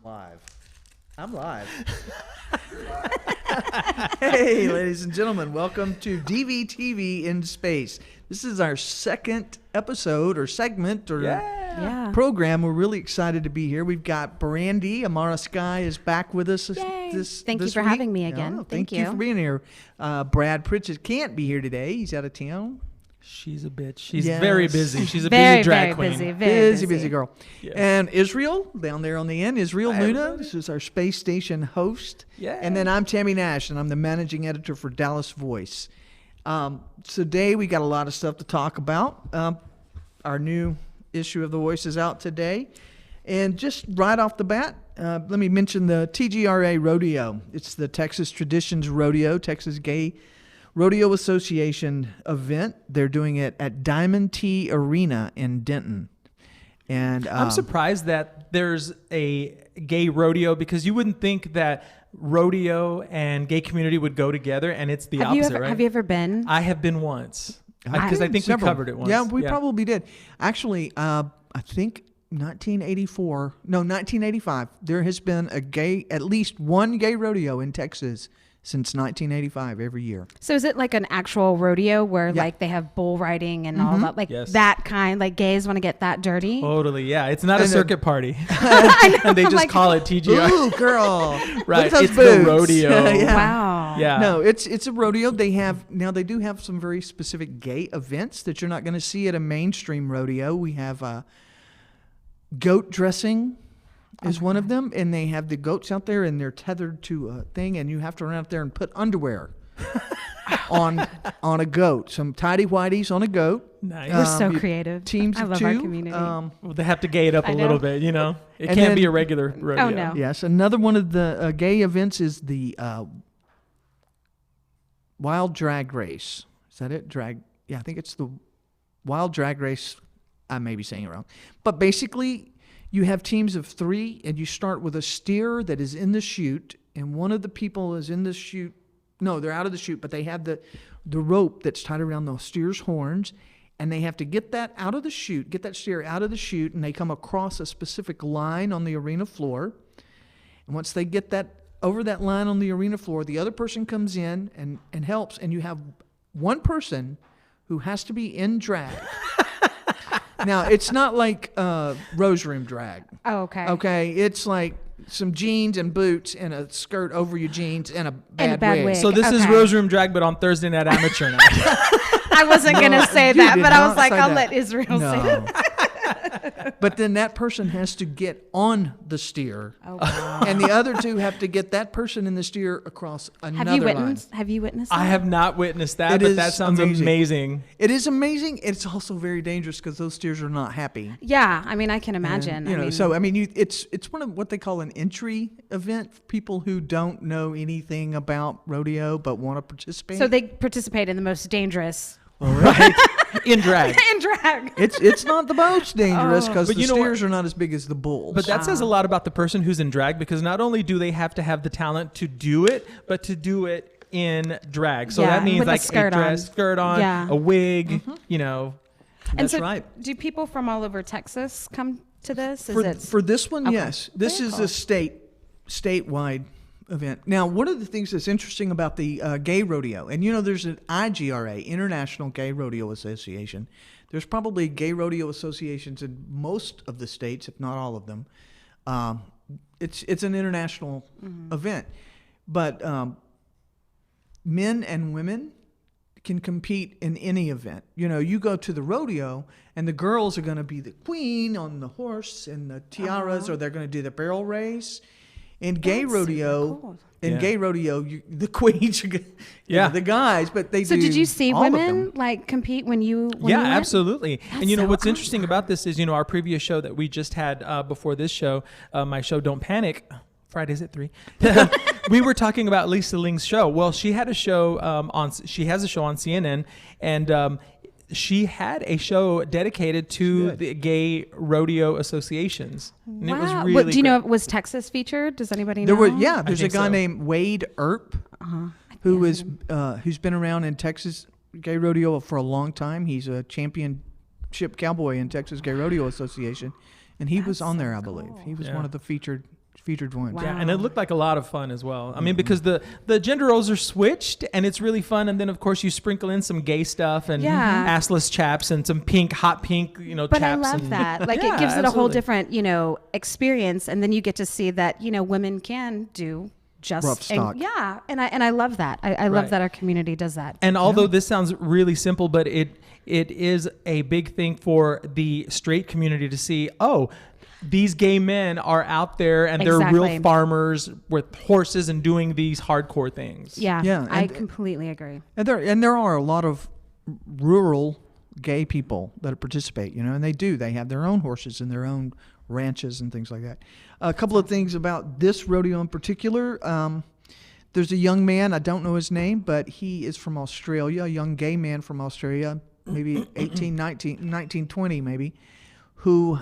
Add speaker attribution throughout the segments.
Speaker 1: Live. I'm live. Hey, ladies and gentlemen, welcome to DVTV in Space. This is our second episode or segment or program. We're really excited to be here. We've got Brandy. Amara Sky is back with us this
Speaker 2: Thank you for
Speaker 1: week.
Speaker 2: having me again.
Speaker 1: Thank you for being here. Brad Pritchett can't be here today. He's out of town.
Speaker 3: She's a bitch. She's very busy. She's a
Speaker 2: very,
Speaker 3: busy drag
Speaker 2: very
Speaker 3: queen.
Speaker 1: Busy girl.
Speaker 3: Yes.
Speaker 1: And Israel, down there on the end. Israel
Speaker 3: Hi,
Speaker 1: Luna.
Speaker 3: everybody.
Speaker 1: This is our space station host.
Speaker 3: Yeah.
Speaker 1: And then I'm Tammy Nash, and I'm the managing editor for Dallas Voice. Today, we got a lot of stuff to talk about. Our new issue of The Voice is out today. And just right off the bat, let me mention the TGRA Rodeo. It's the Texas Traditions Rodeo, Texas Gay Rodeo Association event. They're doing it at Diamond T Arena in Denton. And
Speaker 3: I'm surprised that there's a gay rodeo because you wouldn't think that rodeo and gay community would go together, and it's the opposite, right?
Speaker 2: Have you ever been?
Speaker 3: I have been once because I think we covered it once.
Speaker 1: Yeah, we probably did. Actually, I think 1985, there has been at least one gay rodeo in Texas since 1985 every year.
Speaker 2: So is it like an actual rodeo where like they have bull riding and all that, like that kind, like gays want to get that dirty?
Speaker 3: Totally, yeah. It's not a circuit party. And they just call it TGR.
Speaker 1: Ooh, girl.
Speaker 3: Right,
Speaker 1: it's
Speaker 3: the rodeo.
Speaker 1: Yeah.
Speaker 2: Wow.
Speaker 3: Yeah.
Speaker 1: No, it's a rodeo. They do have some very specific gay events that you're not going to see at a mainstream rodeo. We have goat dressing is one of them, and they have the goats out there, and they're tethered to a thing, and you have to run out there and put underwear on a goat. Some tidy-whities on a goat.
Speaker 3: Nice.
Speaker 2: We're so creative.
Speaker 1: Teams
Speaker 2: I
Speaker 1: of
Speaker 2: love
Speaker 1: two.
Speaker 2: our community.
Speaker 3: Well, they have to gay it up a
Speaker 2: I
Speaker 3: little
Speaker 2: know.
Speaker 3: bit, you know? It
Speaker 1: And
Speaker 3: can't
Speaker 1: then-
Speaker 3: be a regular rodeo.
Speaker 2: Oh, no.
Speaker 1: Yes, another one of the gay events is the Wild Drag Race. Is that it? Yeah, I think it's the Wild Drag Race. I may be saying it wrong. But basically, you have teams of 3, and you start with a steer that is in the chute, and one of the people is in the chute. No, they're out of the chute, but they have the rope that's tied around the steer's horns, and they have to get that out of the chute, get that steer out of the chute, and they come across a specific line on the arena floor. And once they get that over that line on the arena floor, the other person comes in and helps, and you have one person who has to be in drag. Now, it's not like Rose Room drag.
Speaker 2: Oh, okay.
Speaker 1: Okay, it's like some jeans and boots and a skirt over your jeans and a bad
Speaker 2: bad
Speaker 1: wig.
Speaker 2: wig.
Speaker 3: So this is
Speaker 2: Okay.
Speaker 3: Rose Room Drag, but on Thursday Night Amateur Night.
Speaker 2: I wasn't going to say
Speaker 1: you
Speaker 2: that,
Speaker 1: did
Speaker 2: but I was
Speaker 1: not
Speaker 2: like,
Speaker 1: say
Speaker 2: I'll
Speaker 1: that.
Speaker 2: let Israel say
Speaker 1: No.
Speaker 2: that.
Speaker 1: But then that person has to get on the steer,
Speaker 2: Oh, wow.
Speaker 1: and the other two have to get that person in the steer across another line.
Speaker 2: Have you witnessed
Speaker 3: I
Speaker 2: that?
Speaker 3: have not witnessed that,
Speaker 1: It
Speaker 3: but
Speaker 1: is
Speaker 3: that sounds
Speaker 1: amazing.
Speaker 3: amazing.
Speaker 1: It is amazing. It's also very dangerous because those steers are not happy.
Speaker 2: Yeah, I mean, I can imagine.
Speaker 1: It's one of what they call an entry event for people who don't know anything about rodeo but want to participate.
Speaker 2: So they participate in the most dangerous
Speaker 1: All right.
Speaker 3: In drag.
Speaker 2: in drag.
Speaker 1: It's not the most dangerous because
Speaker 3: But
Speaker 1: the
Speaker 3: you know what?
Speaker 1: steers are not as big as the bulls.
Speaker 3: But that says a lot about the person who's in drag because not only do they have to have the talent to do it, but to do it in drag. So
Speaker 2: Yeah,
Speaker 3: that means
Speaker 2: with a
Speaker 3: like
Speaker 2: skirt
Speaker 3: a dress,
Speaker 2: on.
Speaker 3: skirt on,
Speaker 2: Yeah.
Speaker 3: a wig, you know.
Speaker 2: And
Speaker 1: That's
Speaker 2: so
Speaker 1: right.
Speaker 2: do people from all over Texas come to this?
Speaker 1: For this one,
Speaker 2: Okay.
Speaker 1: yes. This
Speaker 2: Very
Speaker 1: is
Speaker 2: cool.
Speaker 1: a statewide event. Now, one of the things that's interesting about the gay rodeo, and there's an IGRA, International Gay Rodeo Association. There's probably gay rodeo associations in most of the states, if not all of them. It's an international event, but men and women can compete in any event. You go to the rodeo, and the girls are going to be the queen on the horse and the tiaras, or they're going to do the barrel race. In gay
Speaker 2: That's
Speaker 1: rodeo,
Speaker 2: super cool.
Speaker 1: gay rodeo, the queens are the guys, but they
Speaker 2: So
Speaker 1: do
Speaker 2: did you see
Speaker 1: all of
Speaker 2: women
Speaker 1: them.
Speaker 2: like compete when you
Speaker 3: Yeah,
Speaker 2: went?
Speaker 3: absolutely. And
Speaker 2: so
Speaker 3: what's interesting about this is, our previous show that we just had before this show, my show Don't Panic, Fridays at 3. We were talking about Lisa Ling's show. Well, she had a show she has a show on CNN, and she had a show dedicated to the gay rodeo associations. And it was
Speaker 2: Wow.
Speaker 3: really
Speaker 2: Do you know,
Speaker 3: great.
Speaker 2: was Texas featured? Does anybody know?
Speaker 1: There was there's a
Speaker 3: think
Speaker 1: guy
Speaker 3: so.
Speaker 1: named Wade Earp who's been around in Texas gay rodeo for a long time. He's a championship cowboy in Texas Gay Rodeo Association, and he was on there, I believe. He was one of the featured featured ones.
Speaker 2: Wow.
Speaker 3: Yeah, and it looked like a lot of fun as well. I mean, because the gender roles are switched, and it's really fun. And then, of course, you sprinkle in some gay stuff and assless chaps and some hot pink,
Speaker 2: But
Speaker 3: chaps.
Speaker 2: I love that. Like, it gives it a whole different, experience. And then you get to see that, women can do just
Speaker 1: rough stock.
Speaker 2: And I love that. I love that our community does that.
Speaker 3: And although this sounds really simple, but it is a big thing for the straight community to see, these gay men are out there and they're real farmers with horses and doing these hardcore things.
Speaker 2: Yeah. I completely agree.
Speaker 1: And there are a lot of rural gay people that participate, and they have their own horses and their own ranches and things like that. A couple of things about this rodeo in particular. There's a young man, I don't know his name, but he is from Australia, a young gay man from Australia, maybe 18, 19, 20 maybe, who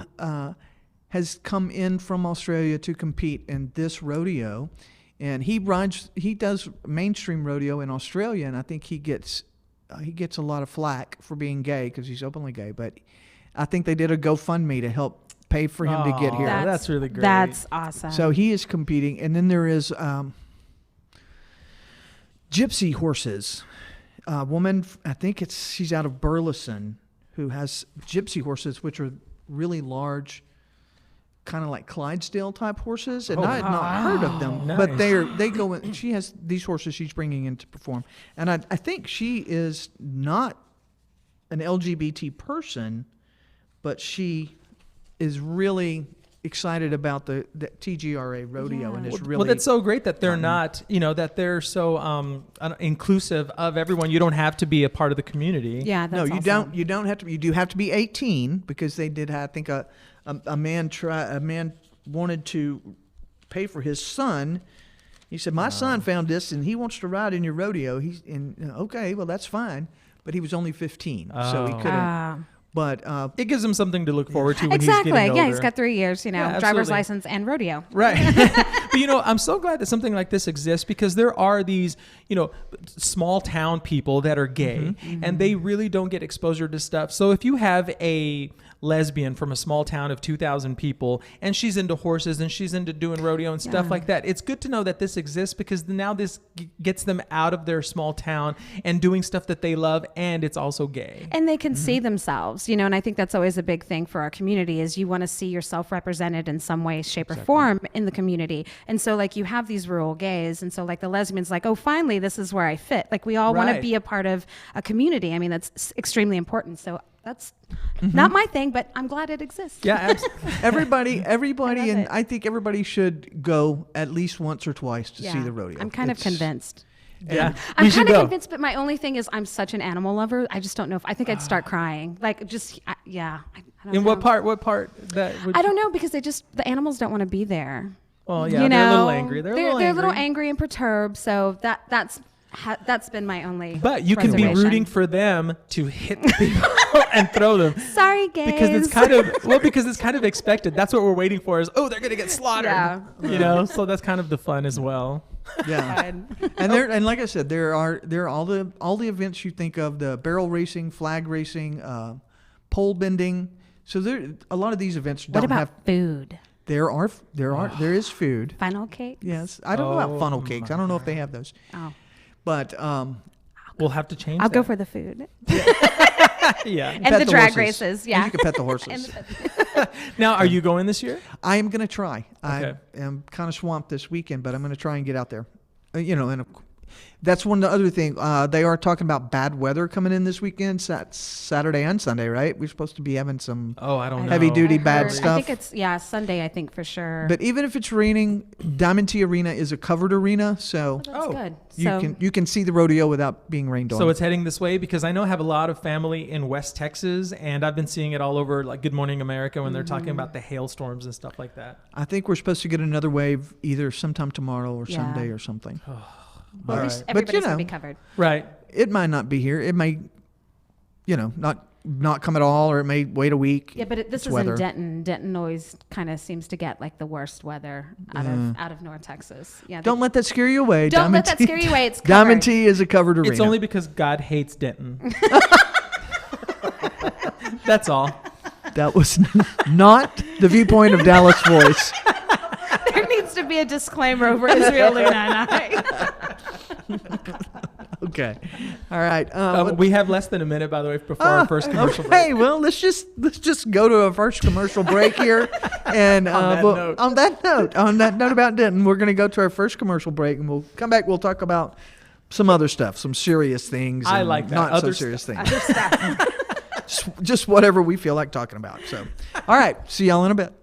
Speaker 1: has come in from Australia to compete in this rodeo. And he does mainstream rodeo in Australia, and I think he gets a lot of flack for being gay because he's openly gay. But I think they did a GoFundMe to help pay for him to get here.
Speaker 3: That's really great.
Speaker 2: That's awesome.
Speaker 1: So he is competing. And then there is gypsy horses. A woman, I think she's out of Burleson, who has gypsy horses, which are really large, kind of like Clydesdale type horses. And I had not heard of them,
Speaker 3: nice.
Speaker 1: but they go in. She has these horses she's bringing in to perform. And I think she is not an LGBT person, but she is really excited about the TGRA rodeo and is really
Speaker 3: that's so great that they're not, that they're so inclusive of everyone. You don't have to be a part of the community.
Speaker 2: Yeah, that's
Speaker 1: you don't. You don't have to. You do have to be 18 because they did. I think a man wanted to pay for his son. He said, "My son found this and he wants to ride in your rodeo." Okay, well that's fine, but he was only 15, so he couldn't. But
Speaker 3: it gives him something to look forward to when
Speaker 2: exactly.
Speaker 3: he's getting older.
Speaker 2: Yeah, he's got 3 years, driver's license and rodeo.
Speaker 3: Right. But, I'm so glad that something like this exists because there are these, small town people that are gay and they really don't get exposure to stuff. So if you have a lesbian from a small town of 2,000 people and she's into horses and she's into doing rodeo and stuff like that, it's good to know that this exists because now this gets them out of their small town and doing stuff that they love, and it's also gay.
Speaker 2: And they can see themselves, and I think that's always a big thing for our community is you want to see yourself represented in some way, shape, or form in the community. And so like you have these rural gays, and so like the lesbians like, oh, finally, this is where I fit. Like we all want to be a part of a community. I mean, that's extremely important. So that's not my thing, but I'm glad it exists.
Speaker 3: Yeah, absolutely.
Speaker 1: everybody, and I think everybody should go at least once or twice to see the rodeo.
Speaker 2: I'm kind of convinced.
Speaker 3: Yeah,
Speaker 2: I'm kind of convinced, but my only thing is I'm such an animal lover. I just don't know if I think I'd start crying. Like just I don't know.
Speaker 3: What part that
Speaker 2: I don't know because the animals don't want to be there.
Speaker 3: Well, yeah, they're a little angry. They're
Speaker 2: a little angry and perturbed. So that's been my only.
Speaker 3: But you can be rooting for them to hit the people and throw them.
Speaker 2: Sorry, gays.
Speaker 3: Because it's kind of expected. That's what we're waiting for. Is they're gonna get slaughtered. Yeah. So that's kind of the fun as well.
Speaker 1: Yeah. and like I said, there are all the events you think of: the barrel racing, flag racing, pole bending. So a lot of these events don't have
Speaker 2: food.
Speaker 1: There is food.
Speaker 2: Funnel cakes.
Speaker 1: Yes, I don't know about funnel cakes. I don't know if they have those.
Speaker 2: Oh.
Speaker 1: But
Speaker 3: we'll have to change.
Speaker 2: I'll go for the food.
Speaker 3: Yeah,
Speaker 2: and the drag races. Yeah,
Speaker 1: and you can pet the horses.
Speaker 3: Now, are you going this year?
Speaker 1: I am going to try.
Speaker 3: Okay.
Speaker 1: I am kind of swamped this weekend, but I'm going to try and get out there. And that's one of the other thing. They are talking about bad weather coming in this weekend, Saturday and Sunday, right? We're supposed to be having some heavy duty bad stuff.
Speaker 2: I think it's Sunday. I think for sure.
Speaker 1: But even if it's raining, Diamond T Arena is a covered arena, so
Speaker 2: that's good.
Speaker 1: You can see the rodeo without being rained on.
Speaker 3: So it's heading this way because I know I have a lot of family in West Texas, and I've been seeing it all over, like Good Morning America, when they're talking about the hailstorms and stuff like that.
Speaker 1: I think we're supposed to get another wave either sometime tomorrow or Sunday or something.
Speaker 2: Well, everybody's going to be covered.
Speaker 3: Right.
Speaker 1: It might not be here. It may, not come at all, or it may wait a week.
Speaker 2: Yeah, but this is weather. In Denton. Denton always kind of seems to get like the worst weather out of North Texas. Yeah.
Speaker 1: Don't let that scare you away.
Speaker 2: Don't let that scare you away. It's covered.
Speaker 1: Diamond T is a covered arena.
Speaker 3: It's only because God hates Denton. That's all.
Speaker 1: That was not the viewpoint of Dallas Voice.
Speaker 2: There needs to be a disclaimer over Israel Luna and I.
Speaker 1: Okay. All right.
Speaker 3: We have less than a minute, by the way, before our first commercial break.
Speaker 1: Hey, well, let's just go to a first commercial break here, and on that note about Denton, we're going to go to our first commercial break, and we'll come back. We'll talk about some other stuff, some serious things.
Speaker 3: I
Speaker 1: and
Speaker 3: like that.
Speaker 1: Not
Speaker 3: Other
Speaker 1: so serious things.
Speaker 2: Other stuff.
Speaker 1: Just whatever we feel like talking about. So, all right. See y'all in a bit.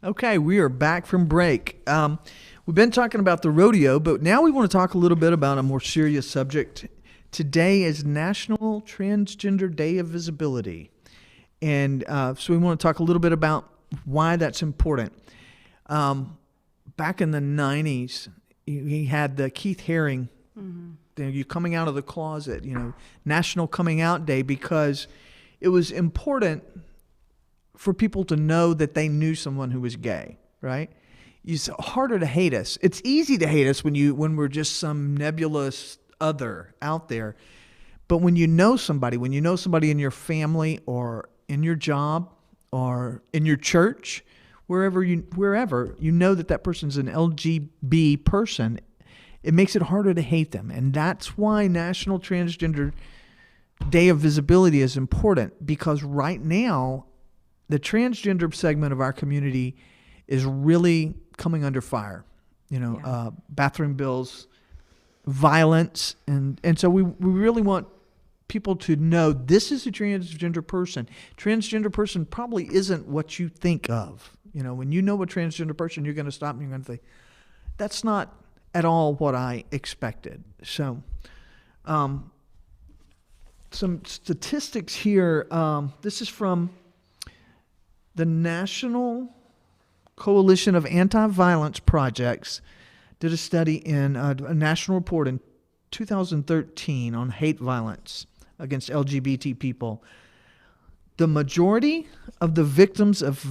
Speaker 1: Okay, we are back from break. We've been talking about the rodeo, but now we want to talk a little bit about a more serious subject. Today is National Transgender Day of Visibility. And so we want to talk a little bit about why that's important. Back in the 90s, he had the Keith Haring, you coming out of the closet, National Coming Out Day, because it was important for people to know that they knew someone who was gay, right? It's harder to hate us. It's easy to hate us when we're just some nebulous other out there. But when you know somebody in your family or in your job or in your church, wherever you know that person's an LGB person, it makes it harder to hate them. And that's why National Transgender Day of Visibility is important, because right now, the transgender segment of our community is really coming under fire. Bathroom bills, violence, and so we really want people to know this is a transgender person. Transgender person probably isn't what you think of. When you know a transgender person, you're going to stop and you're going to think, that's not at all what I expected. So, some statistics here. This is from the National Coalition of Anti-Violence Projects. Did a study in a national report in 2013 on hate violence against LGBT people. The majority of the victims of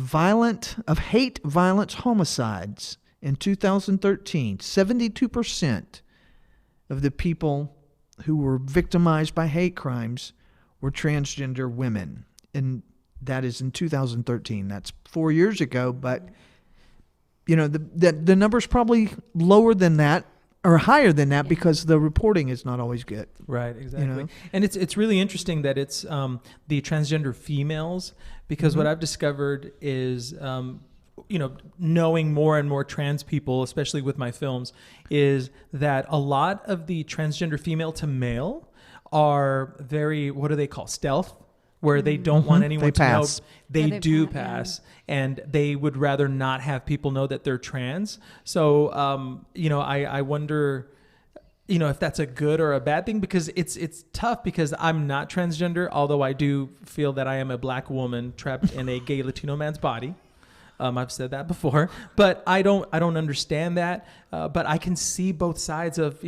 Speaker 1: hate violence homicides in 2013, 72% of the people who were victimized by hate crimes were transgender women. And that is in 2013. That's 4 years ago, but the number's probably lower than that or higher than that because the reporting is not always good.
Speaker 3: Right, exactly. And it's really interesting that it's the transgender females, because what I've discovered is, knowing more and more trans people, especially with my films, is that a lot of the transgender female to male are very, what do they call, stealth? Where they don't want anyone to know. They do pass. And they would rather not have people know that they're trans. So, I wonder, if that's a good or a bad thing, because it's tough, because I'm not transgender, although I do feel that I am a black woman trapped in a gay Latino man's body. I've said that before, but I don't understand that. But I can see both sides of,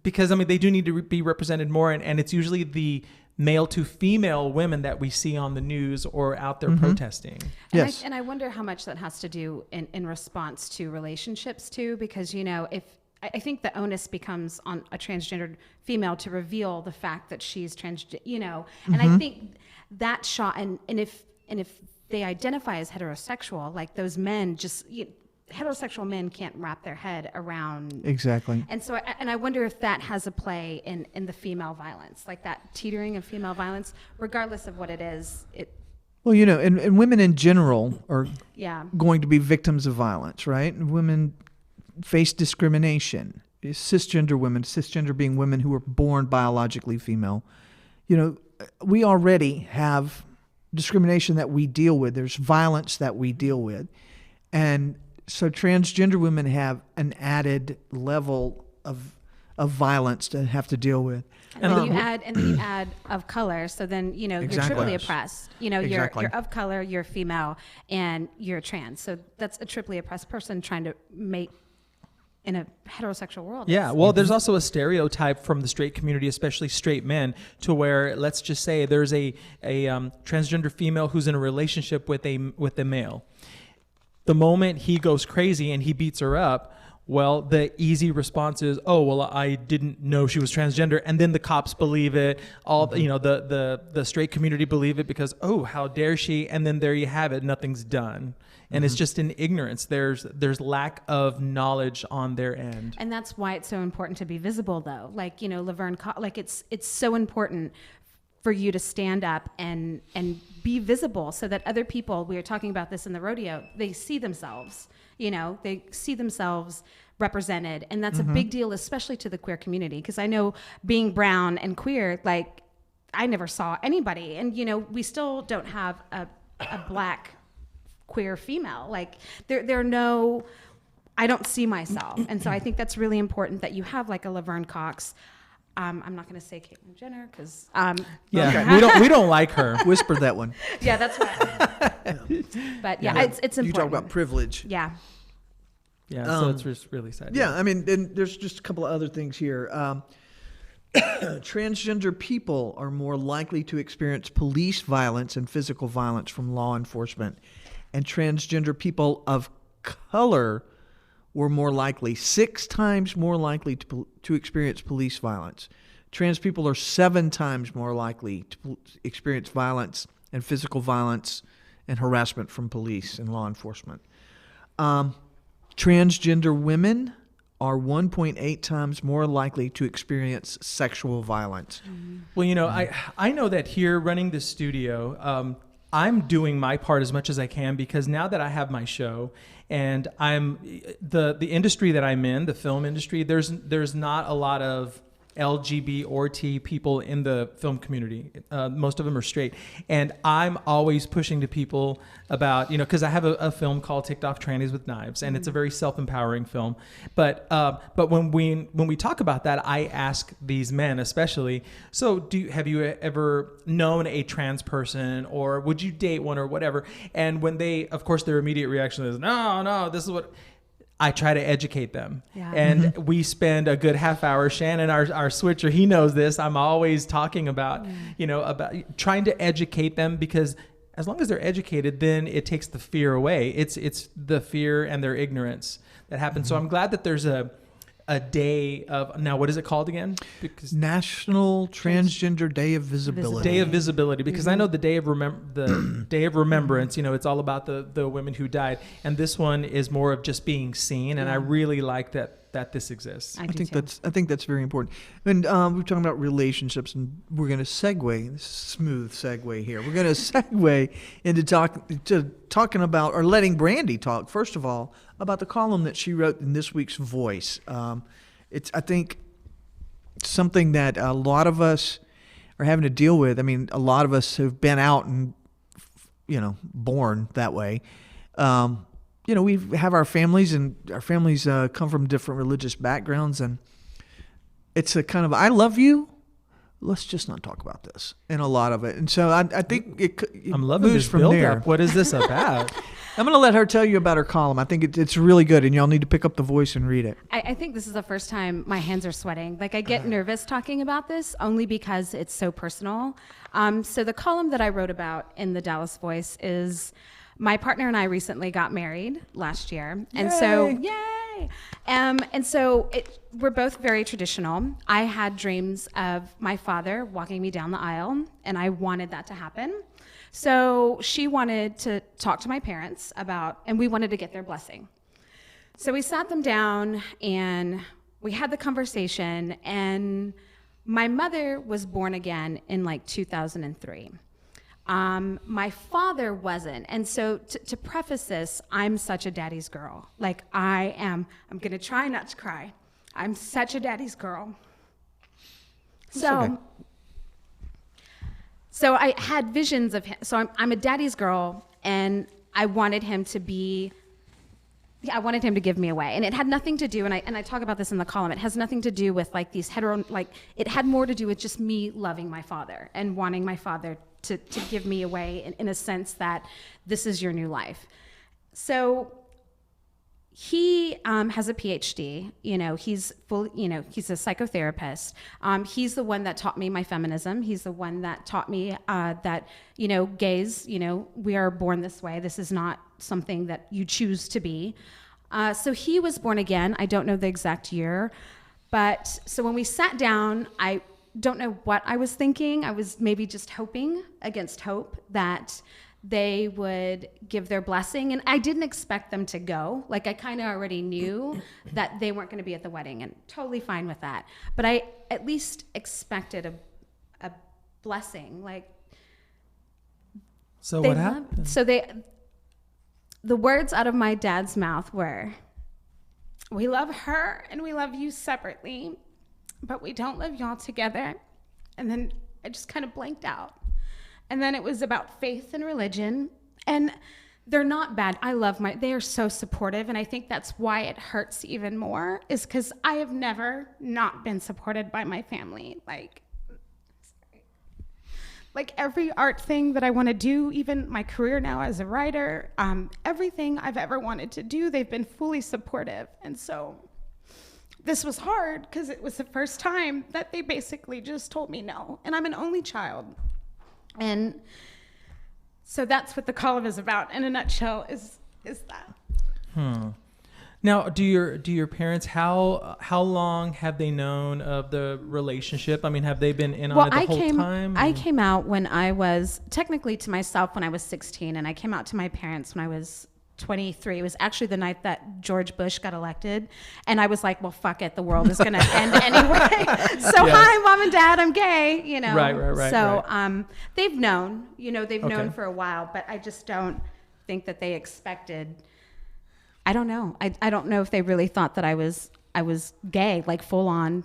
Speaker 3: because they do need to be represented more. And it's usually the male to female women that we see on the news or out there protesting.
Speaker 1: Yes.
Speaker 2: And I wonder how much that has to do in response to relationships too, because, if I think the onus becomes on a transgendered female to reveal the fact that she's transgender, and I think that shot, and if they identify as heterosexual, like those men heterosexual men can't wrap their head around.
Speaker 1: Exactly.
Speaker 2: And so, I wonder if that has a play in the female violence, like that teetering of female violence, regardless of what it is.
Speaker 1: Well, and women in general are
Speaker 2: Yeah.
Speaker 1: going to be victims of violence, right? Women face discrimination. Cisgender being women who are born biologically female. We already have discrimination that we deal with. There's violence that we deal with. And so transgender women have an added level of violence to have to deal with.
Speaker 2: And then you add of color, so then you're
Speaker 1: Exactly.
Speaker 2: triply oppressed.
Speaker 1: Exactly.
Speaker 2: You're of color, you're female, and you're trans. So that's a triply oppressed person trying to mate in a heterosexual world.
Speaker 3: Yeah, well, there's also a stereotype from the straight community, especially straight men, to where, let's just say there's a transgender female who's in a relationship with a male. The moment he goes crazy and he beats her up, well, the easy response is, oh, well, I didn't know she was transgender. And then the cops believe it. The straight community believe it because, oh, how dare she? And then there you have it. Nothing's done. And it's just in ignorance. There's lack of knowledge on their end.
Speaker 2: And that's why it's so important to be visible, though. Like, Laverne, it's so important for you to stand up and be visible so that other people, we were talking about this in the rodeo, they see themselves, they see themselves represented. And that's a big deal, especially to the queer community. Because I know being brown and queer, like, I never saw anybody. And, we still don't have a black queer female. Like, there are no, I don't see myself. And so I think that's really important that you have like a Laverne Cox. I'm not going to say Caitlyn Jenner because
Speaker 3: we don't like her.
Speaker 1: Whisper that one.
Speaker 2: Yeah, that's right. But it's important.
Speaker 1: You talk about privilege.
Speaker 2: Yeah.
Speaker 3: Yeah, so it's just really sad.
Speaker 1: Yeah, and there's just a couple of other things here. Transgender people are more likely to experience police violence and physical violence from law enforcement, and transgender people of color were more likely, 6 times more likely to experience police violence. Trans people are 7 times more likely to experience violence and physical violence and harassment from police and law enforcement. Transgender women are 1.8 times more likely to experience sexual violence.
Speaker 3: Well, I know that here running the studio, I'm doing my part as much as I can, because now that I have my show and I'm the industry that I'm in, the film industry, there's not a lot of LGBT or T people in the film community. Most of them are straight. And I'm always pushing to people about, because I have a film called Ticked Off Trannies with Knives, and it's a very self-empowering film. But when we talk about that, I ask these men especially, so have you ever known a trans person, or would you date one, or whatever? And when of course, their immediate reaction is, no, this is what... I try to educate them.
Speaker 2: Yeah.
Speaker 3: And we spend a good half hour. Shannon, our switcher, he knows this. I'm always talking about, about trying to educate them, because as long as they're educated, then it takes the fear away. It's the fear and their ignorance that happens. So I'm glad that there's a day of, now what is it called again? Because
Speaker 1: National Transgender Day of Visibility.
Speaker 3: Day of Visibility, because I know the day of Day of Remembrance, it's all about the women who died, and this one is more of just being seen, and I really like that this exists.
Speaker 2: I
Speaker 1: think that's very important. And we're talking about relationships, and we're going to segue. This is a smooth segue here. We're going to segue into talking about, or letting Brandy talk first of all about the column that she wrote in this week's Voice. It's, I think, something that a lot of us are having to deal with. I mean, a lot of us have been out and born that way. We have our families, and our families come from different religious backgrounds, and it's a kind of, I love you, let's just not talk about this, and a lot of it. And so I think it
Speaker 3: I'm loving
Speaker 1: moves
Speaker 3: this
Speaker 1: from
Speaker 3: build
Speaker 1: there.
Speaker 3: up. What is this about?
Speaker 1: I'm going to let her tell you about her column. I think it's really good, and y'all need to pick up the Voice and read it.
Speaker 2: I think this is the first time my hands are sweating. Like, I get nervous talking about this only because it's so personal. So the column that I wrote about in the Dallas Voice is, my partner and I recently got married last year. And so, yay! And so we're both very traditional. I had dreams of my father walking me down the aisle, and I wanted that to happen. So she wanted to talk to my parents and we wanted to get their blessing. So we sat them down and we had the conversation, and my mother was born again in like 2003. My father wasn't. And so to preface this, I'm such a daddy's girl. Like, I'm going to try not to cry. I'm such a daddy's girl. So I had visions of him. So I'm a daddy's girl, and I wanted him to give me away. And it had nothing to do, and I talk about this in the column, it has nothing to do with like these it had more to do with just me loving my father and wanting my father to give me away in a sense that this is your new life. So he has a PhD, he's he's a psychotherapist. He's the one that taught me my feminism. He's the one that taught me that, gays, we are born this way. This is not something that you choose to be. So he was born again. I don't know the exact year, but so when we sat down, I don't know what I was thinking. I was maybe just hoping against hope that they would give their blessing. And I didn't expect them to go. Like, I kind of already knew that they weren't going to be at the wedding, and totally fine with that. But I at least expected a blessing. Like,
Speaker 3: so what happened?
Speaker 2: The words out of my dad's mouth were, "We love her and we love you separately, but we don't love y'all together." And then I just kind of blanked out. And then it was about faith and religion. And they're not bad. They are so supportive. And I think that's why it hurts even more, is because I have never not been supported by my family. Like every art thing that I want to do, even my career now as a writer, everything I've ever wanted to do, they've been fully supportive. And so this was hard because it was the first time that they basically just told me no. And I'm an only child. And so that's what the column is about in a nutshell, is that.
Speaker 3: Now, do your parents, how long have they known of the relationship? I mean, have they been in on it the whole time?
Speaker 2: I came out when I was, technically to myself when I was 16, and I came out to my parents when I was 23. It was actually the night that George Bush got elected, and I was like, well, fuck it, the world is gonna end anyway. So hi, Mom and Dad, I'm gay,
Speaker 3: Right.
Speaker 2: So they've known, known for a while, but I just don't think that they expected. I don't know. I don't know if they really thought that I was gay, like full on.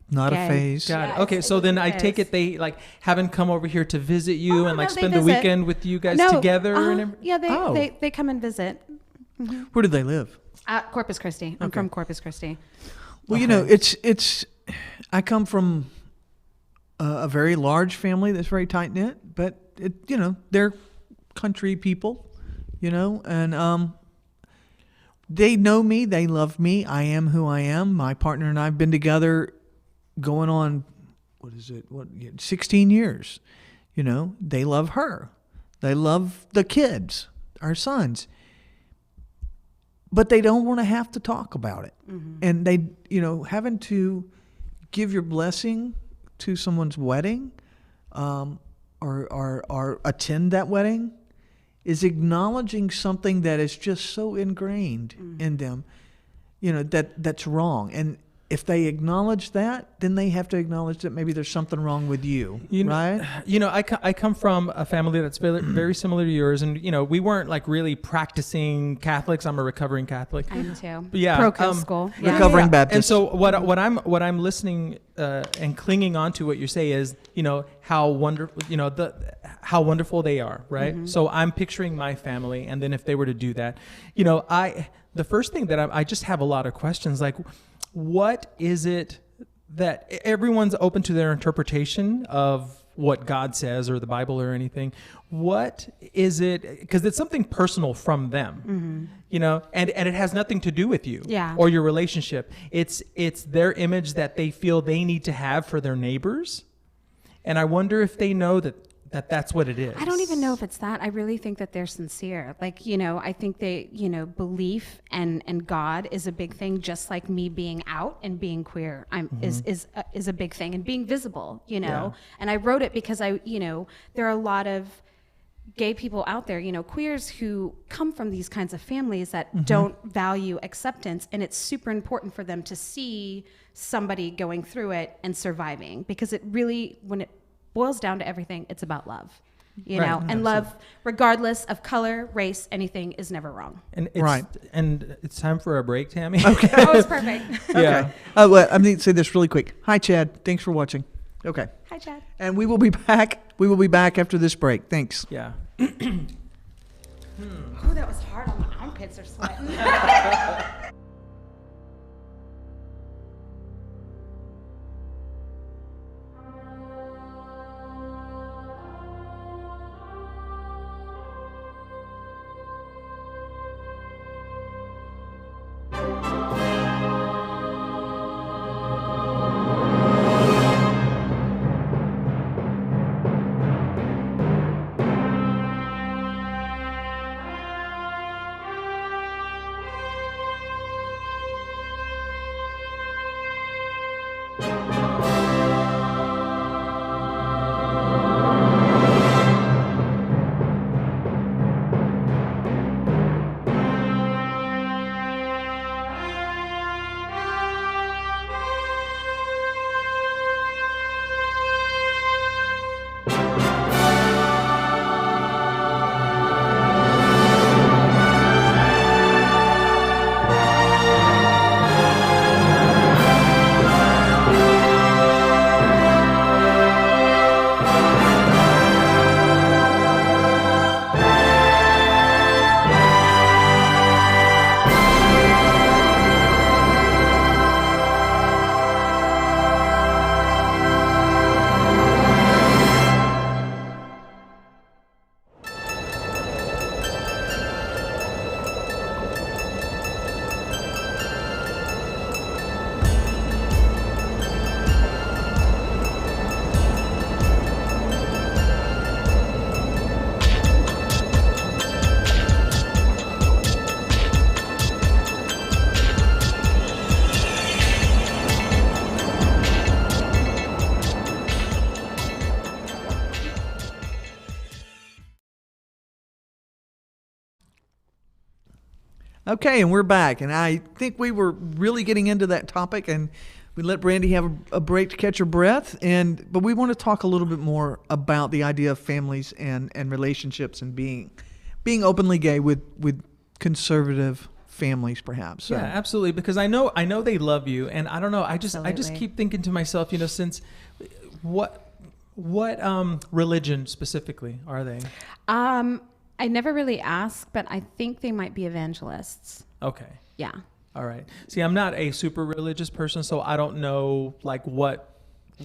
Speaker 1: Not
Speaker 2: gay.
Speaker 1: A phase.
Speaker 3: Got it. Okay, so then I take it they haven't come over here to visit you and spend the weekend with you guys together.
Speaker 2: Yeah, they come and visit. Mm-hmm.
Speaker 1: Where do they live?
Speaker 2: Corpus Christi. I'm from Corpus Christi.
Speaker 1: Well, it's. I come from a very large family that's very tight knit, but they're country people, and they know me, they love me, I am who I am. My partner and I have been together going on, 16 years. You know, they love her. They love the kids, our sons. But they don't want to have to talk about it. Mm-hmm. And they, having to give your blessing to someone's wedding, or attend that wedding, is acknowledging something that is just so ingrained in them, that's wrong. And if they acknowledge that, then they have to acknowledge that maybe there's something wrong with you, right?
Speaker 3: I come from a family that's very, very similar to yours, and we weren't like really practicing Catholics. I'm a recovering Catholic.
Speaker 2: I am too.
Speaker 3: Yeah,
Speaker 2: Pro school. Yeah.
Speaker 1: Recovering Baptist.
Speaker 3: And so what I'm listening and clinging on to what you say is, how wonderful, how wonderful they are, right? Mm-hmm. So I'm picturing my family, and then if they were to do that, the first thing that I just have a lot of questions like, what is it that everyone's open to their interpretation of what God says or the Bible or anything? What is it? Because it's something personal from them, and it has nothing to do with you or your relationship. It's their image that they feel they need to have for their neighbors. And I wonder if they know that's what it is.
Speaker 2: I don't even know if it's that. I really think that they're sincere. Like, I think they, belief and God is a big thing, just like me being out and being queer is a big thing, and being visible, Yeah. And I wrote it because there are a lot of gay people out there, queers who come from these kinds of families that don't value acceptance, and it's super important for them to see somebody going through it and surviving, because it really, when it boils down to everything, it's about love, and
Speaker 3: Absolutely.
Speaker 2: Love, regardless of color, race, anything, is never wrong.
Speaker 3: And it's time for a break, Tammy.
Speaker 1: Okay.
Speaker 2: Oh, it's perfect.
Speaker 1: Yeah. Well, I need to say this really quick. Hi, Chad. Thanks for watching. Okay.
Speaker 2: Hi, Chad.
Speaker 1: And we will be back. We will be back after this break. Thanks.
Speaker 3: Yeah.
Speaker 2: Oh, that was hard. My armpits are sweating.
Speaker 1: Okay, and we're back. And I think we were really getting into that topic, and we let Brandy have a break to catch her breath. But we want to talk a little bit more about the idea of families and relationships and being openly gay with conservative families, perhaps. So.
Speaker 3: Yeah, absolutely. Because I know they love you, and I don't know. I just
Speaker 2: Absolutely.
Speaker 3: keep thinking to myself, since what religion specifically are they?
Speaker 2: I never really asked, but I think they might be evangelists.
Speaker 3: Okay.
Speaker 2: Yeah.
Speaker 3: All right. See, I'm not a super religious person, so I don't know what.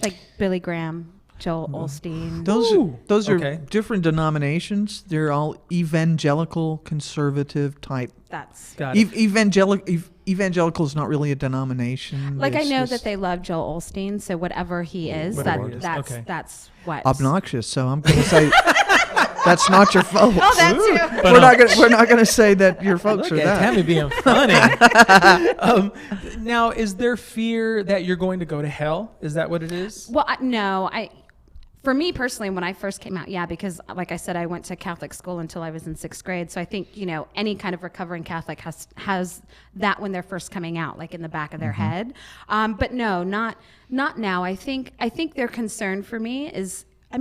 Speaker 2: Like Billy Graham. Joel Osteen.
Speaker 1: Those are
Speaker 3: okay.
Speaker 1: different denominations. They're all evangelical, conservative type.
Speaker 2: That's
Speaker 3: Got it.
Speaker 1: Evangelical is not really a denomination.
Speaker 2: like, I
Speaker 1: It's
Speaker 2: know
Speaker 1: just
Speaker 2: that they love Joel Osteen, so whatever he is,
Speaker 3: Whatever he is, okay.
Speaker 2: that's what.
Speaker 1: obnoxious. So I'm going to say that's not your folks.
Speaker 2: Oh, that too.
Speaker 1: We're not going to say that your folks
Speaker 3: Look
Speaker 1: are
Speaker 3: at
Speaker 1: that.
Speaker 3: Tammy being funny. Now, is there fear that you're going to go to hell? Is that what it is?
Speaker 2: Well, no, for me personally, when I first came out, yeah, because like I said, I went to Catholic school until I was in 6th grade. So I think, any kind of recovering Catholic has that when they're first coming out, like in the back of their head. But no, not now. I think their concern for me is, I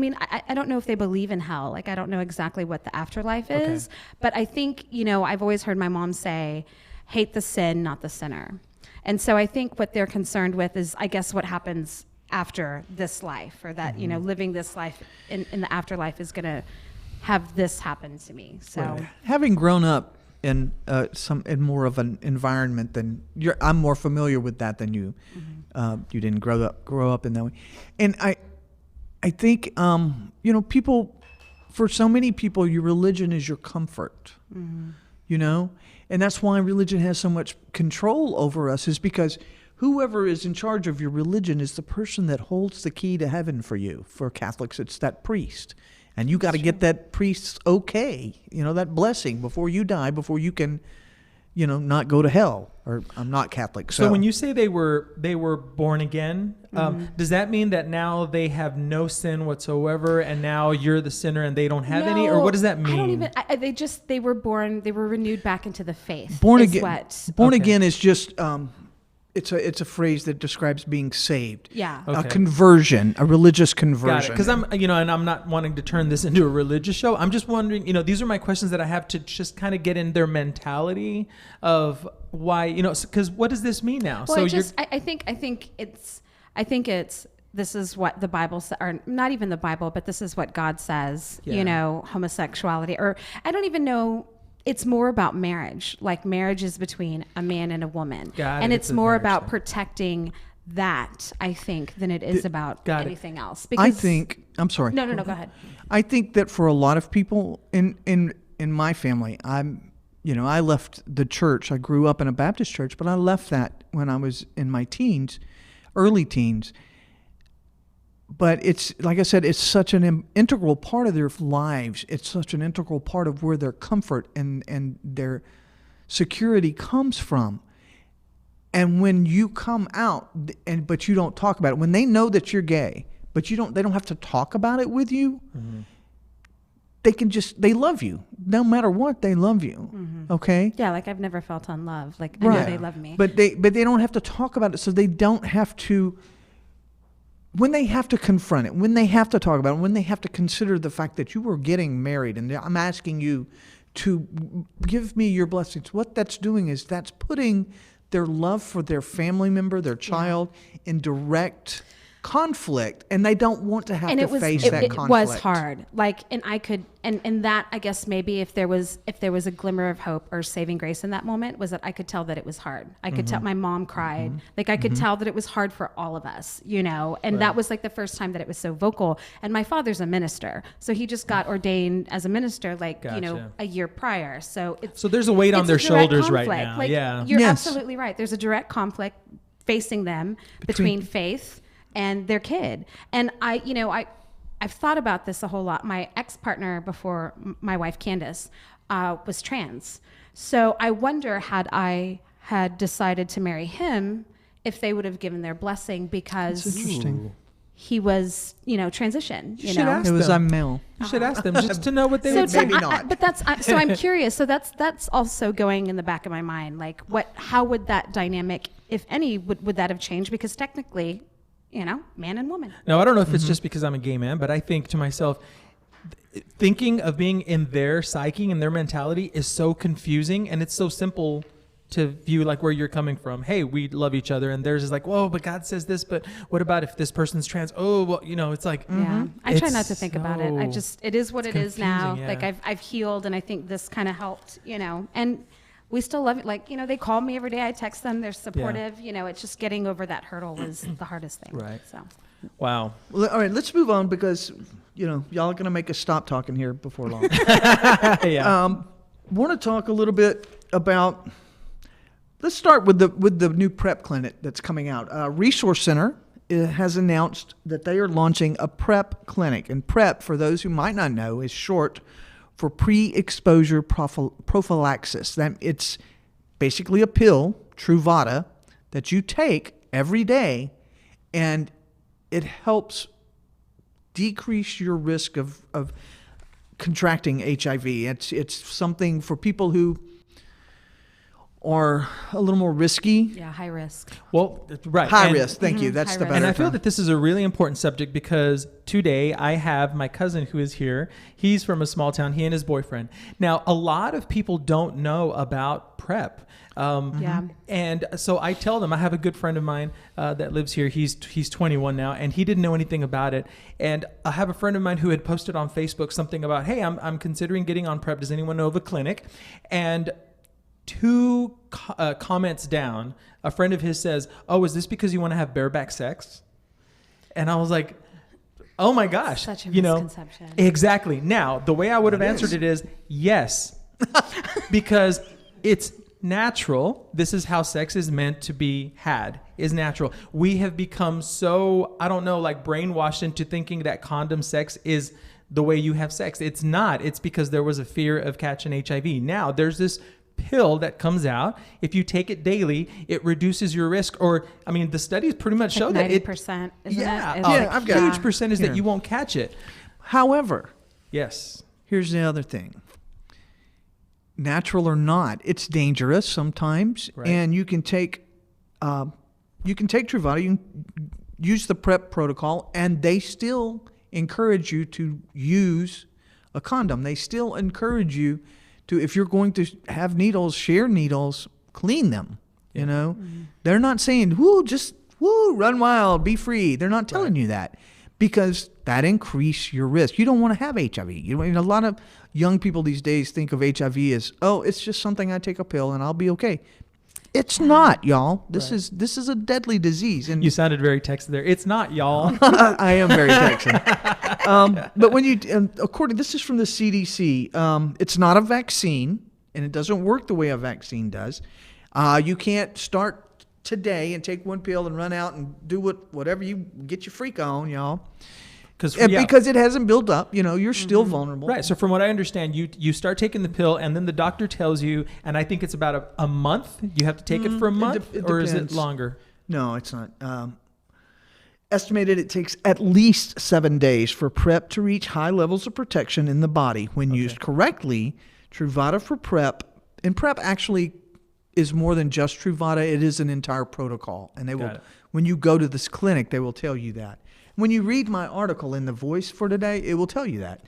Speaker 2: don't know if they believe in hell. Like, I don't know exactly what the afterlife is, but I think, I've always heard my mom say, hate the sin, not the sinner. And so I think what they're concerned with is, I guess, what happens after this life, or that, living this life in the afterlife is going to have this happen to me. So
Speaker 1: Having grown up in in more of an environment than I'm more familiar with that than you. You didn't grow up in that way, and I think people, for so many people, your religion is your comfort. And that's why religion has so much control over us, is because whoever is in charge of your religion is the person that holds the key to heaven for you. For Catholics, it's that priest. And you got to get that priest's that blessing before you die, before you can, not go to hell. Or I'm not Catholic.
Speaker 3: So when you say they were born again, does that mean that now they have no sin whatsoever, and now you're the sinner and they don't have any, or what does that mean?
Speaker 2: I don't even. They were born. They were renewed back into the faith.
Speaker 1: Born
Speaker 2: is
Speaker 1: again.
Speaker 2: What?
Speaker 1: Born again is just. It's a phrase that describes being saved.
Speaker 2: Yeah.
Speaker 1: A conversion, a religious conversion.
Speaker 3: Got it. Because and I'm not wanting to turn this into a religious show. I'm just wondering, these are my questions that I have to just kind of get in their mentality of why, because what does this mean now?
Speaker 2: Well, I think it's this is what the Bible says, or not even the Bible, but this is what God says.
Speaker 3: Yeah.
Speaker 2: Homosexuality, or I don't even know. It's more about marriage. Like, marriage is between a man and a woman. And it's more about protecting that, I think, than it is about anything else. Because
Speaker 1: I'm sorry.
Speaker 2: No, go ahead.
Speaker 1: I think that for a lot of people in my family, I left the church. I grew up in a Baptist church, but I left that when I was in my early teens. But it's, like I said, it's such an integral part of their lives. It's such an integral part of where their comfort and their security comes from. And when you come out, but you don't talk about it, when they know that you're gay, but they don't have to talk about it with you, they love you. No matter what, they love you. Okay?
Speaker 2: Yeah, like, I've never felt unloved. Like, I know they love me.
Speaker 1: But they don't have to talk about it, so they don't have to. When they have to confront it, when they have to talk about it, when they have to consider the fact that you were getting married and I'm asking you to give me your blessings, what that's doing is that's putting their love for their family member, their child, in direct conflict, and they don't want to have face that conflict.
Speaker 2: It was hard. Like, and I could, and that, I guess, maybe if there was a glimmer of hope or saving grace in that moment, was that I could tell that it was hard. I could tell my mom cried. Like, I could tell that it was hard for all of us, and that was like the first time that it was so vocal. And my father's a minister, so he just got ordained as a minister, like, a year prior. So
Speaker 3: there's a weight on their shoulders right now.
Speaker 2: Like, you're absolutely right. There's a direct conflict facing them between faith and their kid. And I've thought about this a whole lot. My ex-partner before my wife, Candace, was trans. So I wonder, had I decided to marry him, if they would have given their blessing, because
Speaker 1: That's interesting.
Speaker 2: He was, transition.
Speaker 3: You should ask them.
Speaker 1: It was I'm male.
Speaker 3: You should ask them just to know what they would say.
Speaker 1: Maybe not.
Speaker 2: But so I'm curious. So that's also going in the back of my mind. Like, how would that dynamic, if any, would that have changed? Because technically, man and woman.
Speaker 3: No, I don't know if it's just because I'm a gay man, but I think to myself, thinking of being in their psyche and their mentality is so confusing, and it's so simple to view, like, where you're coming from. Hey, we love each other, and theirs is like, whoa, but God says this, but what about if this person's trans? Oh, well, it's like,
Speaker 2: yeah. I try not to think about it. It is what it is now.
Speaker 3: Yeah.
Speaker 2: Like, I've healed, and I think this kind of helped, and we still love it. Like, they call me every day. I text them. They're supportive. It's just getting over that hurdle was the hardest thing.
Speaker 3: Right.
Speaker 2: So.
Speaker 3: Wow.
Speaker 1: Well, all right, let's move on because, y'all are going to make us stop talking here before long.
Speaker 3: Yeah.
Speaker 1: Want to talk a little bit about, let's start with the new PrEP clinic that's coming out. Resource Center has announced that they are launching a PrEP clinic. And PrEP, for those who might not know, is short for pre-exposure prophylaxis. That it's basically a pill, Truvada, that you take every day, and it helps decrease your risk of contracting HIV. It's something for people who are a little more risky.
Speaker 2: Yeah, high risk.
Speaker 3: Well, right.
Speaker 1: High risk. Thank you. That's
Speaker 2: high
Speaker 1: the
Speaker 2: risk.
Speaker 1: better
Speaker 3: And I feel
Speaker 1: term.
Speaker 3: that this is a really important subject because today I have my cousin who is here. He's from a small town, he and his boyfriend. Now, a lot of people don't know about PrEP.
Speaker 2: Yeah.
Speaker 3: And so I tell them, I have a good friend of mine that lives here. He's 21 now, and he didn't know anything about it. And I have a friend of mine who had posted on Facebook something about, hey, I'm considering getting on PrEP. Does anyone know of a clinic? And two comments down, a friend of his says, oh, is this because you want to have bareback sex? And I was like, oh my gosh.
Speaker 2: Such a misconception.
Speaker 3: Exactly. Now, the way I would have answered it is yes, because it's natural. This is how sex is meant to be had, is natural. We have become so, I don't know, like brainwashed into thinking that condom sex is the way you have sex. It's not. It's because there was a fear of catching HIV. Now, there's this pill that comes out. If you take it daily, it reduces your risk. Or, I mean, the studies pretty much show that
Speaker 2: 90%, isn't
Speaker 3: yeah,
Speaker 2: it? It's
Speaker 1: I've got
Speaker 3: huge percentage
Speaker 1: Here.
Speaker 3: that you won't catch it.
Speaker 1: However,
Speaker 3: Yes.
Speaker 1: here's the other thing. Natural or not, it's dangerous sometimes,
Speaker 3: Right.
Speaker 1: and you can take Truvada, you can use the PrEP protocol, and they still encourage you to use a condom. They still encourage you to, if you're going to have needles, share needles, clean them. You know, they're not saying, run wild, be free. They're not telling you that, because that increase your risk. You don't want to have HIV. A lot of young people these days think of HIV as, oh, it's just something I take a pill and I'll be okay. It's not, y'all. This is a deadly disease. And
Speaker 3: You sounded very Texan there. It's not, y'all.
Speaker 1: I am very Texan. But when you, this is from the CDC, it's not a vaccine, and it doesn't work the way a vaccine does. You can't start today and take one pill and run out and do whatever you get your freak on, y'all. Because it hasn't built up, you're still vulnerable.
Speaker 3: Right. So from what I understand, you start taking the pill, and then the doctor tells you, and I think it's about a month. You have to take it for a month,
Speaker 1: it
Speaker 3: or is it
Speaker 1: depends.
Speaker 3: longer?
Speaker 1: No, it's not. Estimated it takes at least 7 days for PrEP to reach high levels of protection in the body. When used correctly, Truvada for PrEP, and PrEP actually is more than just Truvada. It is an entire protocol. And when you go to this clinic, they will tell you that. When you read my article in The Voice for today, it will tell you that.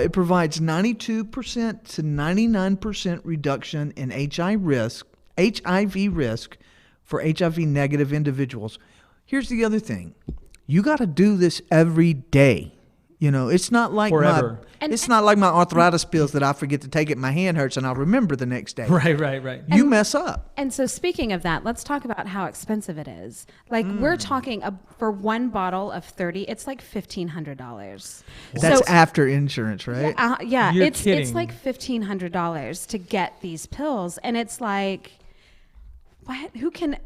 Speaker 1: It provides 92% to 99% reduction in HIV risk for HIV negative individuals. Here's the other thing. You got to do this every day. It's not like
Speaker 3: Forever.
Speaker 1: my arthritis pills that I forget to take it. My hand hurts and I'll remember the next day.
Speaker 3: Right.
Speaker 1: You mess up.
Speaker 2: And so speaking of that, let's talk about how expensive it is. Like we're talking for one bottle of 30, it's like $1,500.
Speaker 1: That's after insurance, right?
Speaker 2: Yeah,
Speaker 3: You're
Speaker 2: it's
Speaker 3: kidding.
Speaker 2: like $1,500 to get these pills, and it's like, what? Who can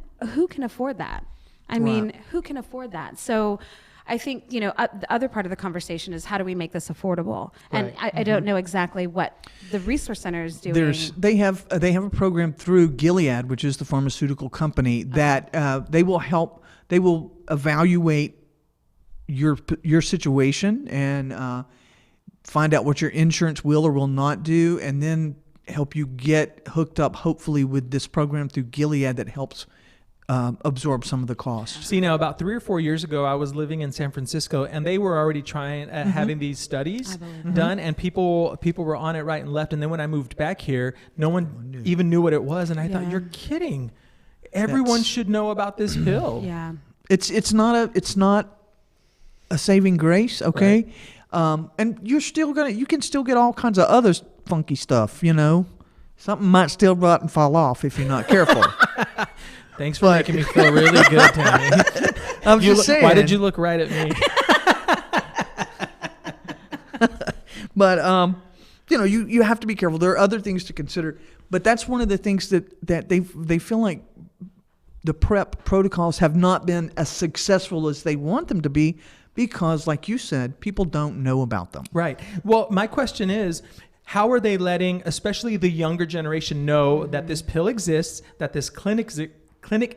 Speaker 2: afford that? I mean, who can afford that? So I think, the other part of the conversation is how do we make this affordable? And I don't know exactly what the Resource Center is doing.
Speaker 1: They have a program through Gilead, which is the pharmaceutical company, that they will evaluate your situation and find out what your insurance will or will not do, and then help you get hooked up, hopefully, with this program through Gilead that helps absorb some of the costs.
Speaker 3: See, now about 3 or 4 years ago, I was living in San Francisco, and they were already trying having these studies done, and people were on it right and left. And then when I moved back here, no one even knew what it was, and I thought, you're kidding. Everyone should know about this pill.
Speaker 2: Yeah.
Speaker 1: It's not a saving grace, okay? Right. And you can still get all kinds of other funky stuff. Something might still rot and fall off if you're not careful.
Speaker 3: Thanks for making me feel really good, Tammy.
Speaker 1: I'm just saying.
Speaker 3: Why did you look right at me?
Speaker 1: But you have to be careful. There are other things to consider, but that's one of the things that they feel like the PrEP protocols have not been as successful as they want them to be because, like you said, people don't know about them.
Speaker 3: Right. Well, my question is, how are they letting, especially the younger generation, know that this pill exists, that this clinic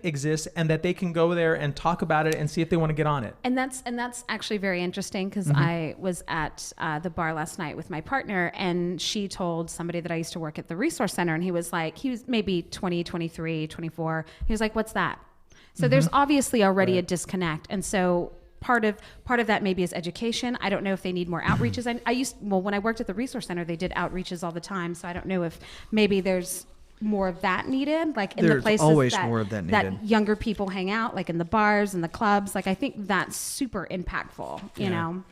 Speaker 3: exists, and that they can go there and talk about it and see if they want to get on it?
Speaker 2: And that's actually very interesting because I was at the bar last night with my partner, and she told somebody that I used to work at the resource center, and he was maybe 20, 23, 24. He was like, "What's that?" So there's obviously already a disconnect. And so part of that maybe is education. I don't know if they need more outreaches. When I worked at the resource center, they did outreaches all the time. So I don't know if maybe there's more of that needed, like in
Speaker 1: There's
Speaker 2: the places
Speaker 1: always more of that needed.
Speaker 2: that younger people hang out, like in the bars and the clubs. Like I think that's super impactful, you know.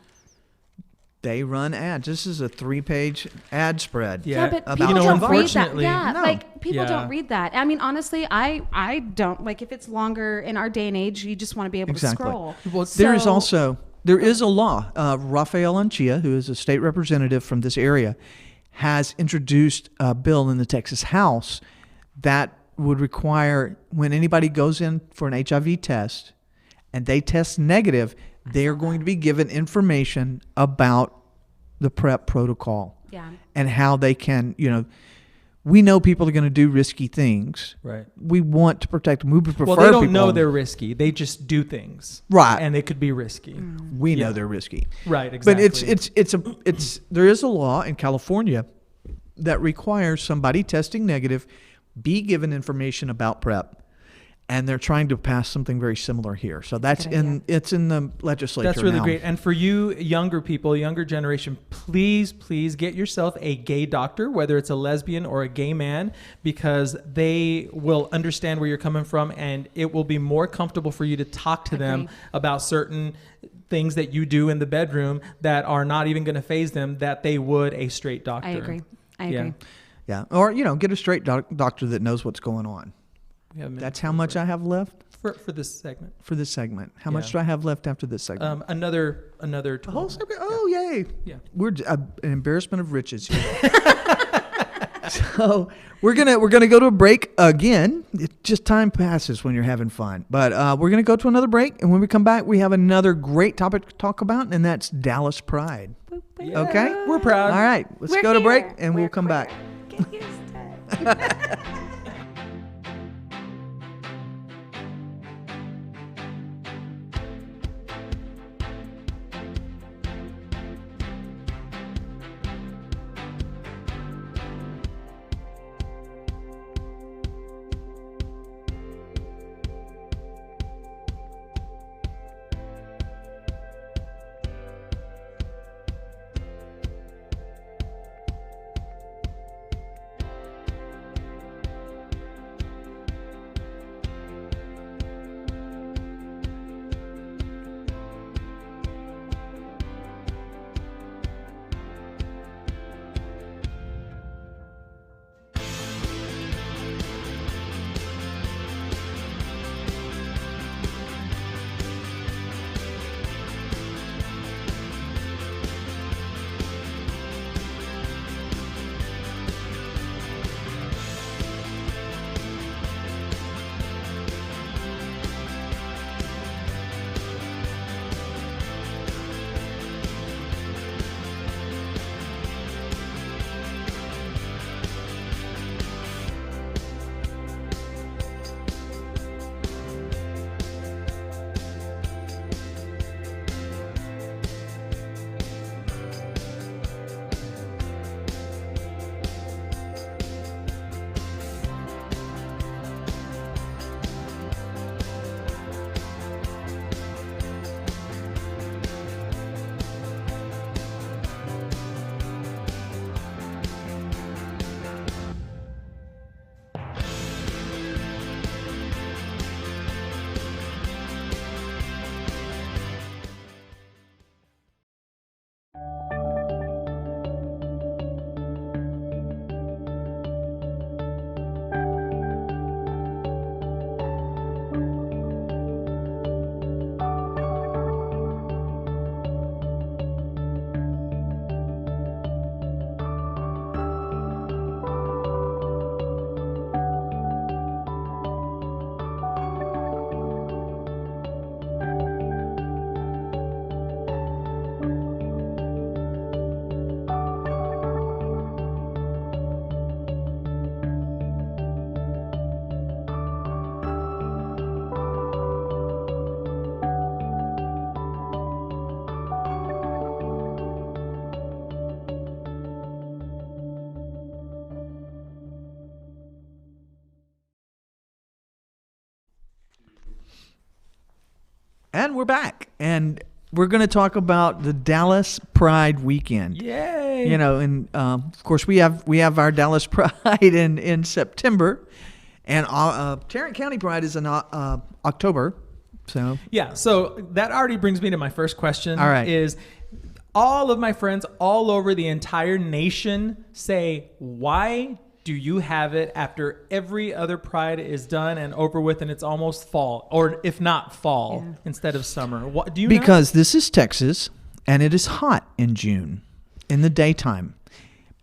Speaker 1: They run ads. This is a 3-page ad spread.
Speaker 2: Yeah, but
Speaker 1: about
Speaker 2: people don't read that.
Speaker 3: unfortunately,
Speaker 2: Yeah,
Speaker 1: No.
Speaker 2: like people
Speaker 3: Yeah.
Speaker 2: don't read that. I mean, honestly, I don't like if it's longer in our day and age. You just want to be able
Speaker 1: Exactly.
Speaker 2: to scroll.
Speaker 3: Well,
Speaker 1: There is a law. Rafael Anchia, who is a state representative from this area, has introduced a bill in the Texas House that would require when anybody goes in for an HIV test and they test negative, they are going to be given information about the PrEP protocol.
Speaker 2: Yeah.
Speaker 1: And how they can, we know people are going to do risky things.
Speaker 3: Right.
Speaker 1: We want to protect them. We would prefer
Speaker 3: Well, they don't
Speaker 1: people-
Speaker 3: know they're risky. They just do things.
Speaker 1: Right.
Speaker 3: And they could be risky.
Speaker 1: We know they're risky.
Speaker 3: Right, exactly.
Speaker 1: But there is a law in California that requires somebody testing negative be given information about PrEP, and they're trying to pass something very similar here. So it's in the legislature.
Speaker 3: That's really
Speaker 1: now.
Speaker 3: great. And for you younger people, younger generation, please get yourself a gay doctor, whether it's a lesbian or a gay man, because they will understand where you're coming from, and it will be more comfortable for you to talk to them about certain things that you do in the bedroom that are not even going to faze them that they would a straight doctor.
Speaker 2: I agree.
Speaker 1: Yeah. Or, get a straight doctor that knows what's going on. That's how much I have left
Speaker 3: for this segment.
Speaker 1: for this segment. How much do I have left after this segment?
Speaker 3: Another
Speaker 1: The whole segment? Oh, yay.
Speaker 3: Yeah.
Speaker 1: We're an embarrassment of riches here. So we're gonna go to a break again. It just time passes when you're having fun. But we're gonna go to another break, and when we come back, we have another great topic to talk about, and that's Dallas Pride.
Speaker 3: Yeah.
Speaker 1: Okay?
Speaker 3: We're proud.
Speaker 1: All right, let's
Speaker 2: We're
Speaker 1: go to break,
Speaker 2: here.
Speaker 1: and we'll come back.
Speaker 2: Get used to it.
Speaker 1: And we're back. And we're going to talk about the Dallas Pride weekend.
Speaker 3: Yay!
Speaker 1: You know, and of course we have our Dallas Pride in September, and Tarrant County Pride is in October. So
Speaker 3: Yeah, so that already brings me to my first question.
Speaker 1: All right.
Speaker 3: Is all of my friends all over the entire nation say, why do you have it after every other Pride is done and over with and it's almost fall, or if not fall, instead of summer? What do you know?
Speaker 1: because this is Texas and it is hot in June in the daytime.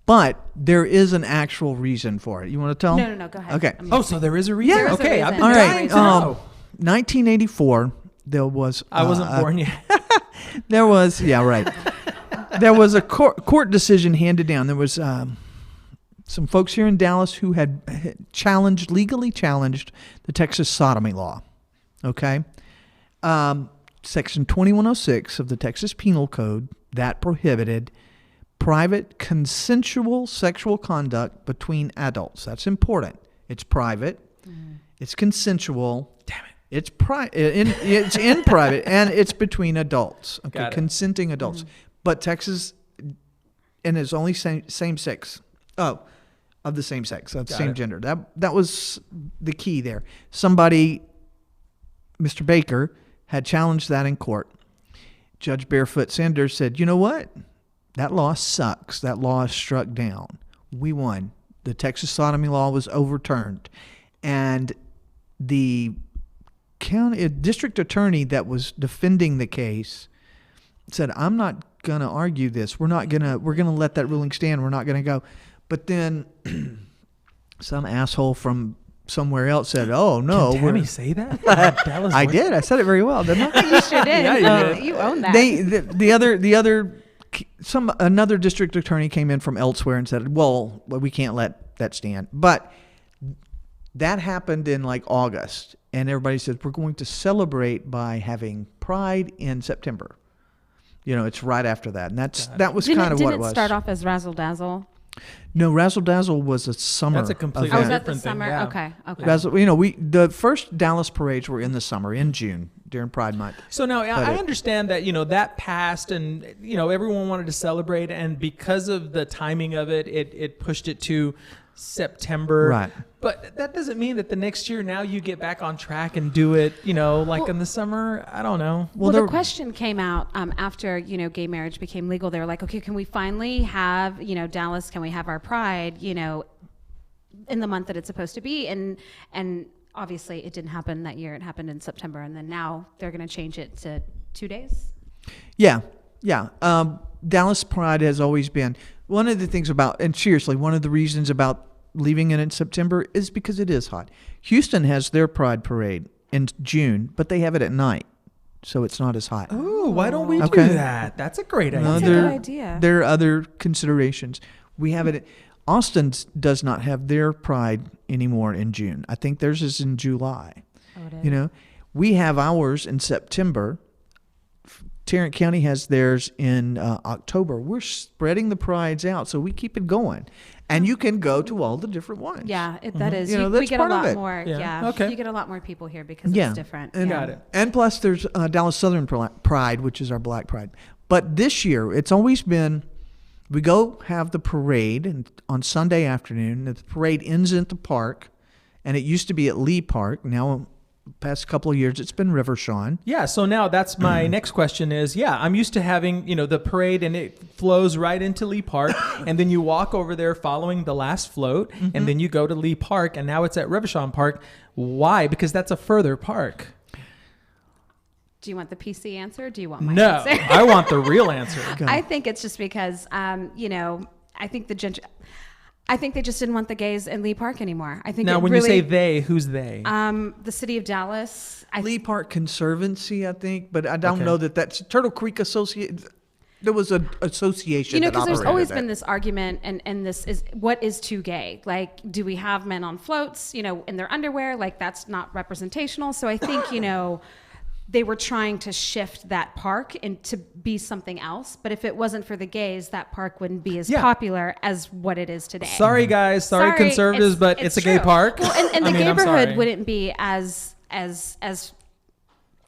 Speaker 1: But there is an actual reason for it. You want to tell?
Speaker 2: No, go ahead.
Speaker 1: Okay.
Speaker 2: I'm
Speaker 3: Oh, so there is a reason?
Speaker 2: There is a
Speaker 3: Okay, I've
Speaker 2: reason.
Speaker 3: been
Speaker 1: All
Speaker 3: dying
Speaker 1: right.
Speaker 3: to know.
Speaker 1: 1984, there was...
Speaker 3: I wasn't born yet.
Speaker 1: There was, yeah, right. There was a court decision handed down. There was some folks here in Dallas who had legally challenged the Texas sodomy law. Okay? Section 2106 of the Texas Penal Code, that prohibited private consensual sexual conduct between adults. That's important. It's private. It's consensual.
Speaker 3: Damn it.
Speaker 1: It's it's in private, and it's between adults. Okay,
Speaker 3: Got it.
Speaker 1: consenting adults. But Texas, and it's only same sex. Oh, of the same sex, of the
Speaker 3: Got
Speaker 1: same
Speaker 3: it.
Speaker 1: gender. That was the key there. Somebody, Mr. Baker, had challenged that in court. Judge Barefoot Sanders said, "You know what? That law sucks. That law is struck down. We won. The Texas sodomy law was overturned." And the district attorney that was defending the case said, "I'm not going to argue this. We're going to let that ruling stand. We're not going to go." But then some asshole from somewhere else said, "Oh, no."
Speaker 3: Can Tammy say that? Dallas
Speaker 1: I
Speaker 3: voice?
Speaker 1: did. I said it very well, didn't I?
Speaker 2: You sure did.
Speaker 3: Yeah, you did.
Speaker 2: You own that.
Speaker 1: Another district attorney came in from elsewhere and said, well, we can't let that stand. But that happened in like August, and everybody said, we're going to celebrate by having Pride in September. You know, it's right after that. And that was kind of what it was.
Speaker 2: Didn't it start off as Razzle Dazzle?
Speaker 1: No, Razzle Dazzle was a summer.
Speaker 3: That's a completely
Speaker 1: event.
Speaker 2: Oh, was that the
Speaker 3: different thing,
Speaker 2: summer?
Speaker 3: yeah.
Speaker 2: Okay.
Speaker 1: Razzle, the first Dallas parades were in the summer, in June, during Pride Month.
Speaker 3: So now I understand that, that passed and, everyone wanted to celebrate. And because of the timing of it, it pushed it to September.
Speaker 1: Right.
Speaker 3: But that doesn't mean that the next year now you get back on track and do it, in the summer. I don't know.
Speaker 2: Well, the question came out after, gay marriage became legal. They were like, okay, can we finally have, Dallas, can we have our Pride, in the month that it's supposed to be? And obviously it didn't happen that year. It happened in September. And then now they're going to change it to 2 days.
Speaker 1: Yeah. Dallas Pride has always been one of the things about, and seriously, one of the reasons about leaving it in September is because it is hot. Houston has their Pride Parade in June, but they have it at night, so it's not as hot.
Speaker 3: Ooh, why don't we
Speaker 1: Okay.
Speaker 3: do that? That's a great idea.
Speaker 2: That's a good idea.
Speaker 1: There are other considerations. We have it. Austin does not have their Pride anymore in June. I think theirs is in July.
Speaker 2: Oh, it is.
Speaker 1: We have ours in September. Tarrant County has theirs in October. We're spreading the prides out, so we keep it going. And you can go to all the different ones.
Speaker 2: Yeah, that is.
Speaker 1: You know,
Speaker 2: we
Speaker 1: that's
Speaker 2: get a
Speaker 1: part of
Speaker 2: lot
Speaker 1: it.
Speaker 2: more.
Speaker 3: Yeah.
Speaker 2: Yeah.
Speaker 3: Okay.
Speaker 2: You get a lot more people here because
Speaker 1: Yeah.
Speaker 2: it's different.
Speaker 1: And,
Speaker 3: Got it.
Speaker 1: And plus, there's Dallas Southern Pride, which is our Black Pride. But this year, it's always been, we go have the parade on Sunday afternoon. The parade ends at the park, and it used to be at Lee Park. Now, past couple of years, it's been River Shawn.
Speaker 3: Yeah, so now that's my next question is, I'm used to having, the parade and it flows right into Lee Park and then you walk over there following the last float and then you go to Lee Park and now it's at Revachon Park. Why? Because that's a further park.
Speaker 2: Do you want the PC answer? Or do you want my
Speaker 3: No,
Speaker 2: answer?
Speaker 3: I want the real answer.
Speaker 2: I think it's just because, I think they just didn't want the gays in Lee Park anymore. I think
Speaker 3: Now,
Speaker 2: it
Speaker 3: when
Speaker 2: really,
Speaker 3: you say they, who's they?
Speaker 2: the city of Dallas.
Speaker 1: Lee Park Conservancy, I think, but I don't
Speaker 3: Okay.
Speaker 1: know that's Turtle Creek Associate. There was an association.
Speaker 2: Because there's
Speaker 1: operated
Speaker 2: always
Speaker 1: that.
Speaker 2: been this argument, and this is what is too gay? Like, do we have men on floats, in their underwear? Like, that's not representational. So I think, they were trying to shift that park to be something else. But if it wasn't for the gays, that park wouldn't be as popular as what it is today.
Speaker 3: Sorry, guys. Sorry, conservatives, but it's a gay
Speaker 2: true.
Speaker 3: park.
Speaker 2: Well, and the
Speaker 3: I'm
Speaker 2: neighborhood
Speaker 3: sorry.
Speaker 2: wouldn't be as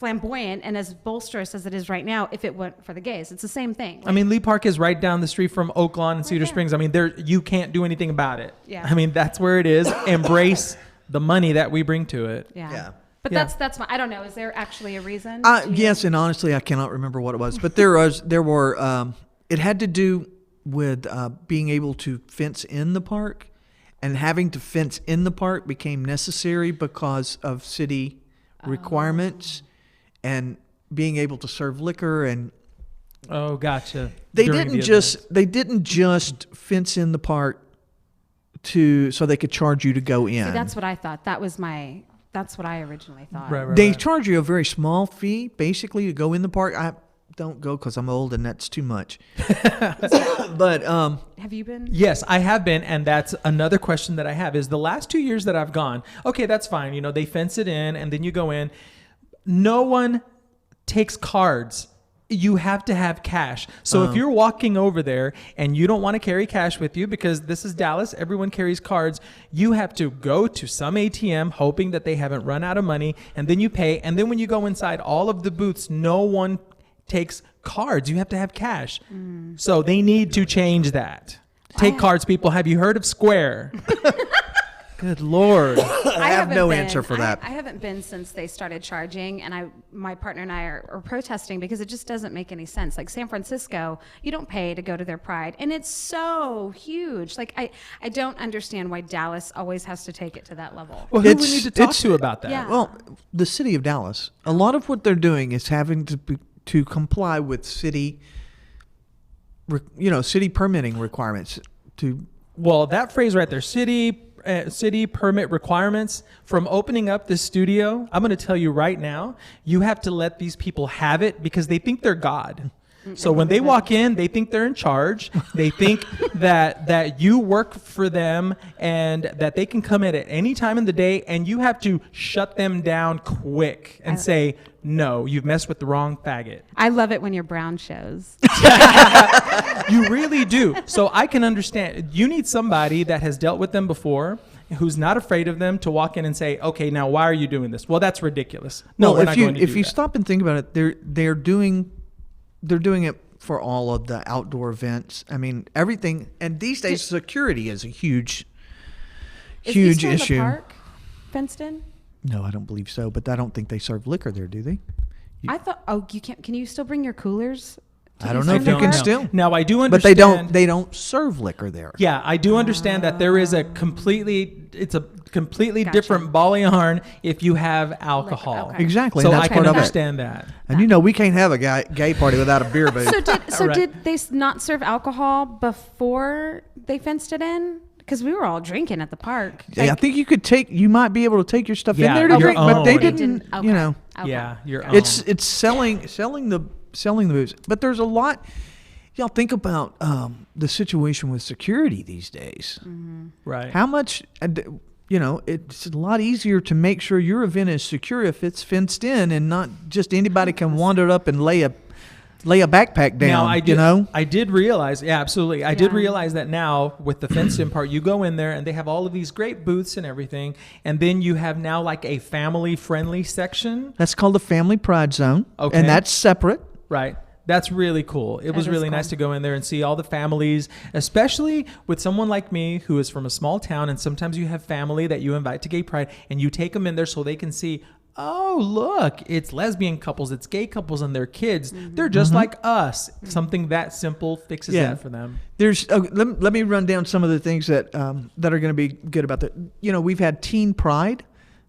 Speaker 2: flamboyant and as bolsterous as it is right now if it went for the gays. It's the same thing.
Speaker 3: I mean, Lee Park is right down the street from Oak Lawn and Cedar
Speaker 2: there.
Speaker 3: Springs. I mean, you can't do anything about it.
Speaker 2: Yeah.
Speaker 3: I mean, that's where it is. Embrace the money that we bring to it.
Speaker 2: Yeah. But
Speaker 3: Yeah.
Speaker 2: that's my, I don't know. Is there actually a reason?
Speaker 1: Yes, and honestly, I cannot remember what it was, but there were. It had to do with being able to fence in the park, and having to fence in the park became necessary because of city requirements, and being able to serve liquor. And
Speaker 3: Oh, gotcha.
Speaker 1: they
Speaker 3: During
Speaker 1: didn't
Speaker 3: the
Speaker 1: just
Speaker 3: event.
Speaker 1: they didn't just fence in the park so they could charge you to go in.
Speaker 2: See, that's what I thought. That's what I originally thought.
Speaker 3: Right.
Speaker 1: They charge you a very small fee, basically, to go in the park. I don't go because I'm old and that's too much. But
Speaker 2: Have you been?
Speaker 3: Yes, I have been, and that's another question that I have is the last 2 years that I've gone, okay, that's fine. You know, they fence it in and then you go in. No one takes cards. You have to have cash. So if you're walking over there and you don't want to carry cash with you because this is Dallas, everyone carries cards, you have to go to some ATM hoping that they haven't run out of money, and then you pay. And then when you go inside all of the booths, no one takes cards. You have to have cash. So they need to change that. Take cards, people. Have you heard of Square? Good Lord.
Speaker 1: I have
Speaker 2: haven't
Speaker 1: no
Speaker 2: been.
Speaker 1: answer for that.
Speaker 2: I haven't been since they started charging, and my partner and I are protesting because it just doesn't make any sense. Like San Francisco, you don't pay to go to their Pride, and it's so huge. Like I don't understand why Dallas always has to take it to that level.
Speaker 3: Well, who we
Speaker 1: It's-
Speaker 3: need to talk
Speaker 1: it's-
Speaker 3: to about that?
Speaker 2: Yeah.
Speaker 1: Well, the city of Dallas, a lot of what they're doing is having to comply with city permitting requirements.
Speaker 3: Well, that phrase right there, city permit requirements, from opening up this studio, I'm going to tell you right now, you have to let these people have it because they think they're God. So when they walk in, they think they're in charge. They think that you work for them and that they can come in at any time in the day, and you have to shut them down quick and say, no, you've messed with the wrong faggot.
Speaker 2: I love it when your brown shows.
Speaker 3: You really do. So I can understand. You need somebody that has dealt with them before, who's not afraid of them, to walk in and say, okay, now why are you doing this? Well, that's ridiculous. No,
Speaker 1: Well,
Speaker 3: we're not going to
Speaker 1: if
Speaker 3: do
Speaker 1: you
Speaker 3: that.
Speaker 1: stop and think about it, they're doing it for all of the outdoor events. I mean, everything. And these days, security is a huge
Speaker 2: Is
Speaker 1: huge
Speaker 2: Eastern
Speaker 1: issue.
Speaker 2: The park fenced in?
Speaker 1: No, I don't believe so. But I don't think they serve liquor there, do they?
Speaker 2: I thought. Oh, you can't. Can you still bring your coolers? to
Speaker 1: I don't know if
Speaker 2: Eastern
Speaker 1: you can
Speaker 2: Park?
Speaker 1: still.
Speaker 3: Now I do
Speaker 1: But
Speaker 3: understand.
Speaker 1: they don't serve liquor there.
Speaker 3: Yeah, I do understand that there is a completely
Speaker 2: Gotcha.
Speaker 3: different ball of yarn if you have alcohol.
Speaker 2: okay.
Speaker 1: Exactly.
Speaker 3: So
Speaker 1: That's
Speaker 3: I
Speaker 1: part
Speaker 3: can
Speaker 1: of it.
Speaker 3: understand that.
Speaker 1: And we can't have a gay party without a beer booth.
Speaker 3: Right.
Speaker 2: Did they not serve alcohol before they fenced it in? Because we were all drinking at the park.
Speaker 1: Yeah, I think you might be able to take your stuff in
Speaker 3: Yeah,
Speaker 1: there to
Speaker 3: your
Speaker 1: drink, but they
Speaker 3: own.
Speaker 1: didn't.
Speaker 2: Okay.
Speaker 1: You know,
Speaker 2: Okay.
Speaker 3: Yeah, your
Speaker 2: Okay.
Speaker 3: own.
Speaker 1: it's selling the booze. But there's a lot. Y'all think about the situation with security these days.
Speaker 3: Right.
Speaker 1: How much? It's a lot easier to make sure your event is secure if it's fenced in and not just anybody can wander up and lay a backpack down.
Speaker 3: Now, I did realize, yeah, absolutely. I did
Speaker 2: Yeah.
Speaker 3: realize that now with the fenced-in part, you go in there and they have all of these great booths and everything, and then you have now like a family-friendly section,
Speaker 1: That's called the Family Pride Zone.
Speaker 3: Okay.
Speaker 1: And that's separate.
Speaker 3: right? That's really cool. It was
Speaker 2: is
Speaker 3: really
Speaker 2: cool.
Speaker 3: nice to go in there and see all the families, especially with someone like me who is from a small town, and sometimes you have family that you invite to gay pride, and you take them in there so they can see, oh, look, it's lesbian couples, it's gay couples and their kids. They're just like us. Something that simple fixes
Speaker 1: Yeah.
Speaker 3: that for them.
Speaker 1: There's let me run down some of the things that are going to be good about that. We've had Teen Pride.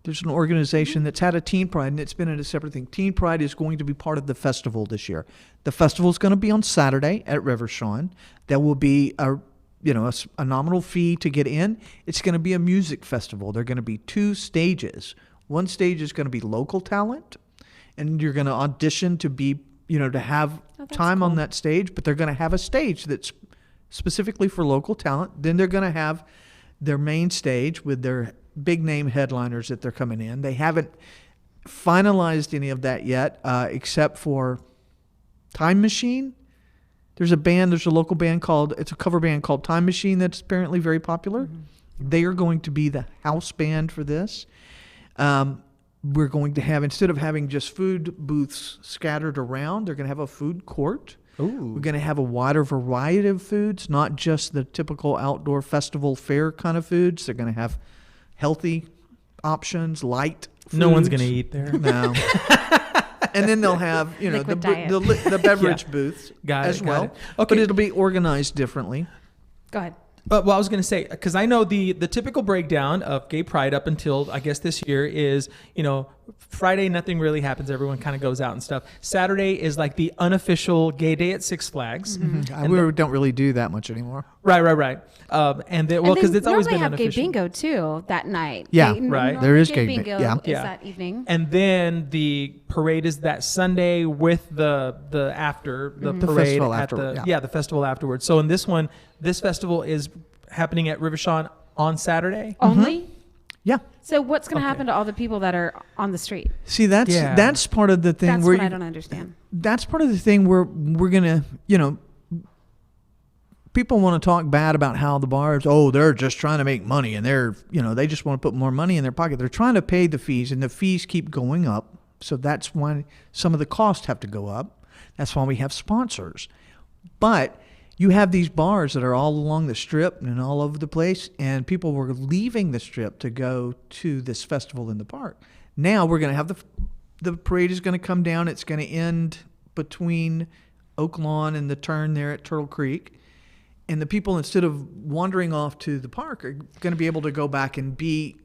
Speaker 1: There's an organization that's had a Teen Pride, and it's been a separate thing. Teen Pride is going to be part of the festival this year. The festival is going to be on Saturday at Rivershawn. There will be a nominal fee to get in. It's going to be a music festival. There are going to be 2 stages. One stage is going to be local talent, and you're going to audition to be, to have time on that stage, but they're going to have a stage that's specifically for local talent. Then they're going to have their main stage with their big name headliners that they're coming in. They haven't finalized any of that yet, except for Time Machine. There's a local band it's a cover band called Time Machine that's apparently very popular. They are going to be the house band for this. we're going to have, instead of having just food booths scattered around, they're going to have a food court.
Speaker 3: Ooh.
Speaker 1: We're going to have a wider variety of foods, not just the typical outdoor festival fair kind of foods. They're going to have healthy options, light foods.
Speaker 3: No one's going to eat there.
Speaker 1: No. And then they'll have, you know,
Speaker 2: Liquid diet.
Speaker 1: the beverage
Speaker 3: Yeah.
Speaker 1: booths
Speaker 3: Got it,
Speaker 1: as
Speaker 3: got
Speaker 1: well.
Speaker 3: it. Okay.
Speaker 1: But it'll be organized differently.
Speaker 2: Go ahead.
Speaker 3: Well, I was going to say, because I know the typical breakdown of Gay Pride up until, I guess, this year is, you know, Friday, nothing really happens. Everyone kind of goes out and stuff. Saturday is like the unofficial gay day at Six Flags.
Speaker 1: We don't really do that much anymore.
Speaker 3: Right. And then, well, because it's always been
Speaker 2: have
Speaker 3: unofficial.
Speaker 2: gay bingo too that night.
Speaker 1: Yeah,
Speaker 3: right.
Speaker 2: normally
Speaker 1: There is gay
Speaker 2: bingo.
Speaker 1: yeah.
Speaker 2: Is
Speaker 3: Yeah.
Speaker 2: that evening?
Speaker 3: And then the parade is that Sunday with the after the
Speaker 1: The
Speaker 3: parade
Speaker 1: festival
Speaker 3: at
Speaker 1: afterward,
Speaker 3: the
Speaker 1: yeah.
Speaker 3: the festival afterwards. So in this one, this festival is happening at Rivershaw on Saturday.
Speaker 2: Only.
Speaker 1: Yeah.
Speaker 2: So what's going to
Speaker 3: Okay.
Speaker 2: happen to all the people that are on the street?
Speaker 1: See, that's part of the thing
Speaker 2: That's
Speaker 1: where
Speaker 2: what I don't understand.
Speaker 1: that's part of the thing where we're gonna, you know, people want to talk bad about how the bars, they're just trying to make money and they're, you know, they just want to put more money in their pocket. They're trying to pay the fees and the fees keep going up. So that's why some of the costs have to go up. That's why we have sponsors. But you have these bars that are all along the strip and all over the place, and people were leaving the strip to go to this festival in the park. Now we're going to have the parade is going to come down. It's going to end between Oak Lawn and the turn there at Turtle Creek. And the people, instead of wandering off to the park, are going to be able to go back and be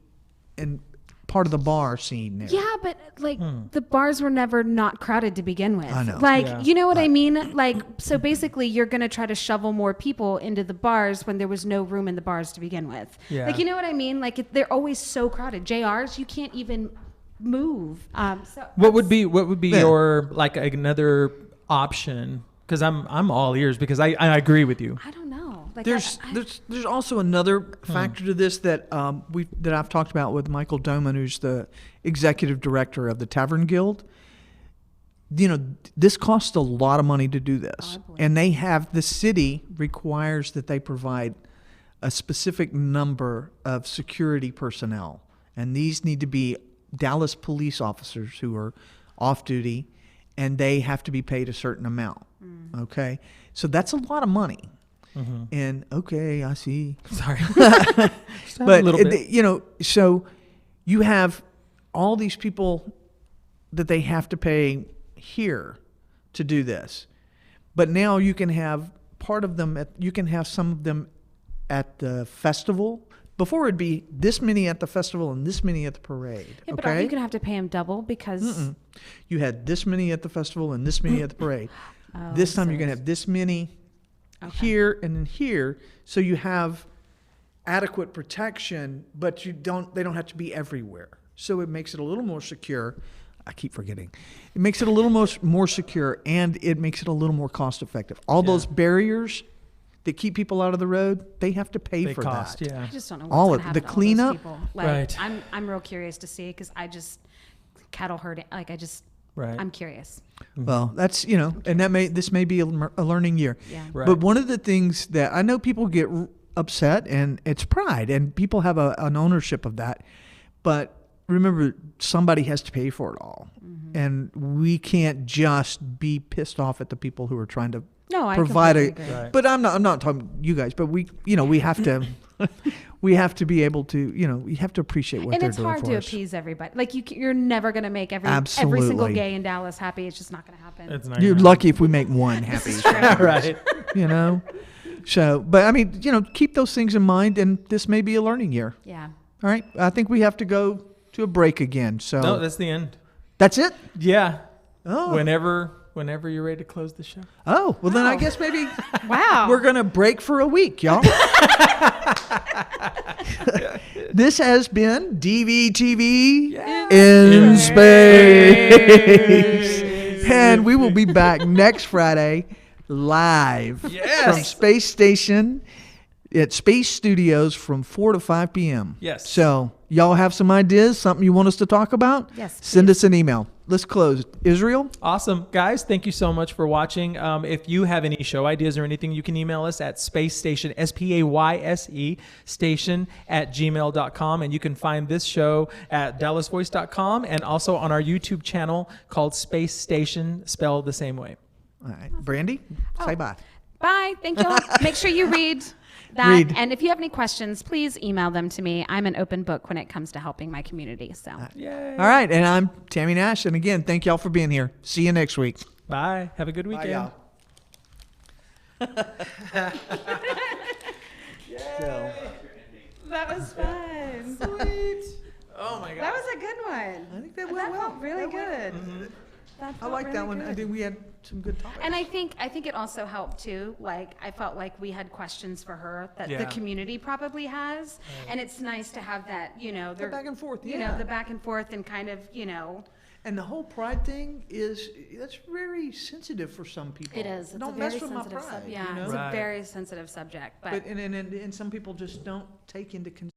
Speaker 1: in part of the bar scene there.
Speaker 2: Yeah, but like the bars were never not crowded to begin with.
Speaker 1: I know.
Speaker 2: Like,
Speaker 3: Yeah.
Speaker 2: you know what I mean? Like, so basically you're going to try to shovel more people into the bars when there was no room in the bars to begin with.
Speaker 3: Yeah.
Speaker 2: Like, you know what I mean? Like, they're always so crowded. JRs, you can't even move. So
Speaker 3: What would be
Speaker 1: Yeah.
Speaker 3: your like another option? Because I'm all ears because I agree with you.
Speaker 2: I don't know. Like,
Speaker 1: There's also another factor to this that that I've talked about with Michael Doman, who's the executive director of the Tavern Guild. You know, this costs a lot of money to do this, and the city requires that they provide a specific number of security personnel, and these need to be Dallas police officers who are off duty, and they have to be paid a certain amount. Okay, so that's a lot of money. And okay, I see.
Speaker 3: Sorry,
Speaker 1: But
Speaker 3: a little bit.
Speaker 1: you know, so you have all these people that they have to pay here to do this, but now you can have part of them. You can have some of them at the festival. Before it'd be this many at the festival and this many at the parade.
Speaker 2: yeah, but are
Speaker 1: okay,
Speaker 2: you going to have to pay them double because
Speaker 1: you had this many at the festival and this many at the parade. This time you're going to have this many here and then here, so you have adequate protection, but they don't have to be everywhere. So it makes it a little more secure. I keep forgetting. It makes it a little more secure, and it makes it a little more cost effective. All those barriers that keep people out of the road, they have to pay
Speaker 3: They
Speaker 1: for
Speaker 3: cost,
Speaker 1: that.
Speaker 3: yeah.
Speaker 2: I just don't know
Speaker 1: All
Speaker 2: what's
Speaker 1: of
Speaker 2: going
Speaker 1: the
Speaker 2: to happen to all
Speaker 1: cleanup?
Speaker 2: those people. Like,
Speaker 3: Right.
Speaker 2: I'm real curious to see because cattle herding. Like,
Speaker 3: Right.
Speaker 2: I'm curious.
Speaker 1: Well, that's, and this may be a learning year.
Speaker 2: Yeah.
Speaker 3: Right.
Speaker 1: But one of the things that I know people get upset, and it's pride, and people have an ownership of that. But remember, somebody has to pay for it all. And we can't just be pissed off at the people who are trying to
Speaker 2: No, I
Speaker 1: provide
Speaker 2: completely agree.
Speaker 3: Right.
Speaker 1: But I'm not talking you guys, but we have to we have to be able to, we have to appreciate what
Speaker 2: And
Speaker 1: they're
Speaker 2: it's
Speaker 1: doing
Speaker 2: hard
Speaker 1: for
Speaker 2: to
Speaker 1: us.
Speaker 2: appease everybody. Like you're never going to make every
Speaker 1: Absolutely.
Speaker 2: single gay in Dallas happy. It's just not going to happen.
Speaker 3: It's not
Speaker 1: You're
Speaker 3: gonna
Speaker 1: lucky if we make one happy.
Speaker 3: right.
Speaker 1: So, but I mean, keep those things in mind, and this may be a learning year.
Speaker 2: Yeah.
Speaker 1: All right. I think we have to go to a break again. So
Speaker 3: No, that's the end.
Speaker 1: that's it.
Speaker 3: Yeah.
Speaker 1: Oh.
Speaker 3: Whenever you're ready to close the show.
Speaker 1: Oh, well then I guess maybe
Speaker 2: Wow.
Speaker 1: we're gonna break for a week, y'all. This has been DVTV in space, and we will be back next Friday live from Space Station at Space Studios from 4 to 5 p.m.
Speaker 3: Yes.
Speaker 1: So y'all have some ideas, something you want us to talk about?
Speaker 2: Yes,
Speaker 1: Send
Speaker 2: please.
Speaker 1: us an email. Let's close. Israel?
Speaker 3: Awesome. Guys, thank you so much for watching. If you have any show ideas or anything, you can email us at spacestation, SPAYSE, station @gmail.com. And you can find this show at dallasvoice.com and also on our YouTube channel called Spayse Station, spelled the same way.
Speaker 1: All right. Brandy, say bye.
Speaker 2: Bye. Thank you all. Make sure you read that.
Speaker 1: Read.
Speaker 2: And if you have any questions, please email them to me. I'm an open book when it comes to helping my community. So
Speaker 3: Yay.
Speaker 1: All right. And I'm Tammy Nash. And again, thank y'all for being here. See you next week.
Speaker 3: Bye. Have a good weekend.
Speaker 1: So,
Speaker 2: that was fun.
Speaker 3: Sweet. Oh my God.
Speaker 2: That was a good one.
Speaker 1: I think that went well.
Speaker 2: felt really good. That
Speaker 1: I
Speaker 2: felt
Speaker 1: like that
Speaker 2: really
Speaker 1: one. I
Speaker 2: good.
Speaker 1: think we had some good topics.
Speaker 2: And I think it also helped too. Like I felt like we had questions for her that the
Speaker 3: Yeah.
Speaker 2: community probably has, and it's nice to have that.
Speaker 1: The
Speaker 2: they're
Speaker 1: back and forth,
Speaker 2: You
Speaker 1: yeah.
Speaker 2: know, the back and forth and kind of
Speaker 1: And the whole pride thing that's very sensitive for some people.
Speaker 2: It is. It's
Speaker 1: Don't
Speaker 2: a
Speaker 1: mess
Speaker 2: very
Speaker 1: with my
Speaker 2: sensitive
Speaker 1: pride.
Speaker 2: subject. Yeah,
Speaker 1: You know?
Speaker 2: it's
Speaker 3: Right.
Speaker 2: a very sensitive subject.
Speaker 1: But and some people just don't take into consideration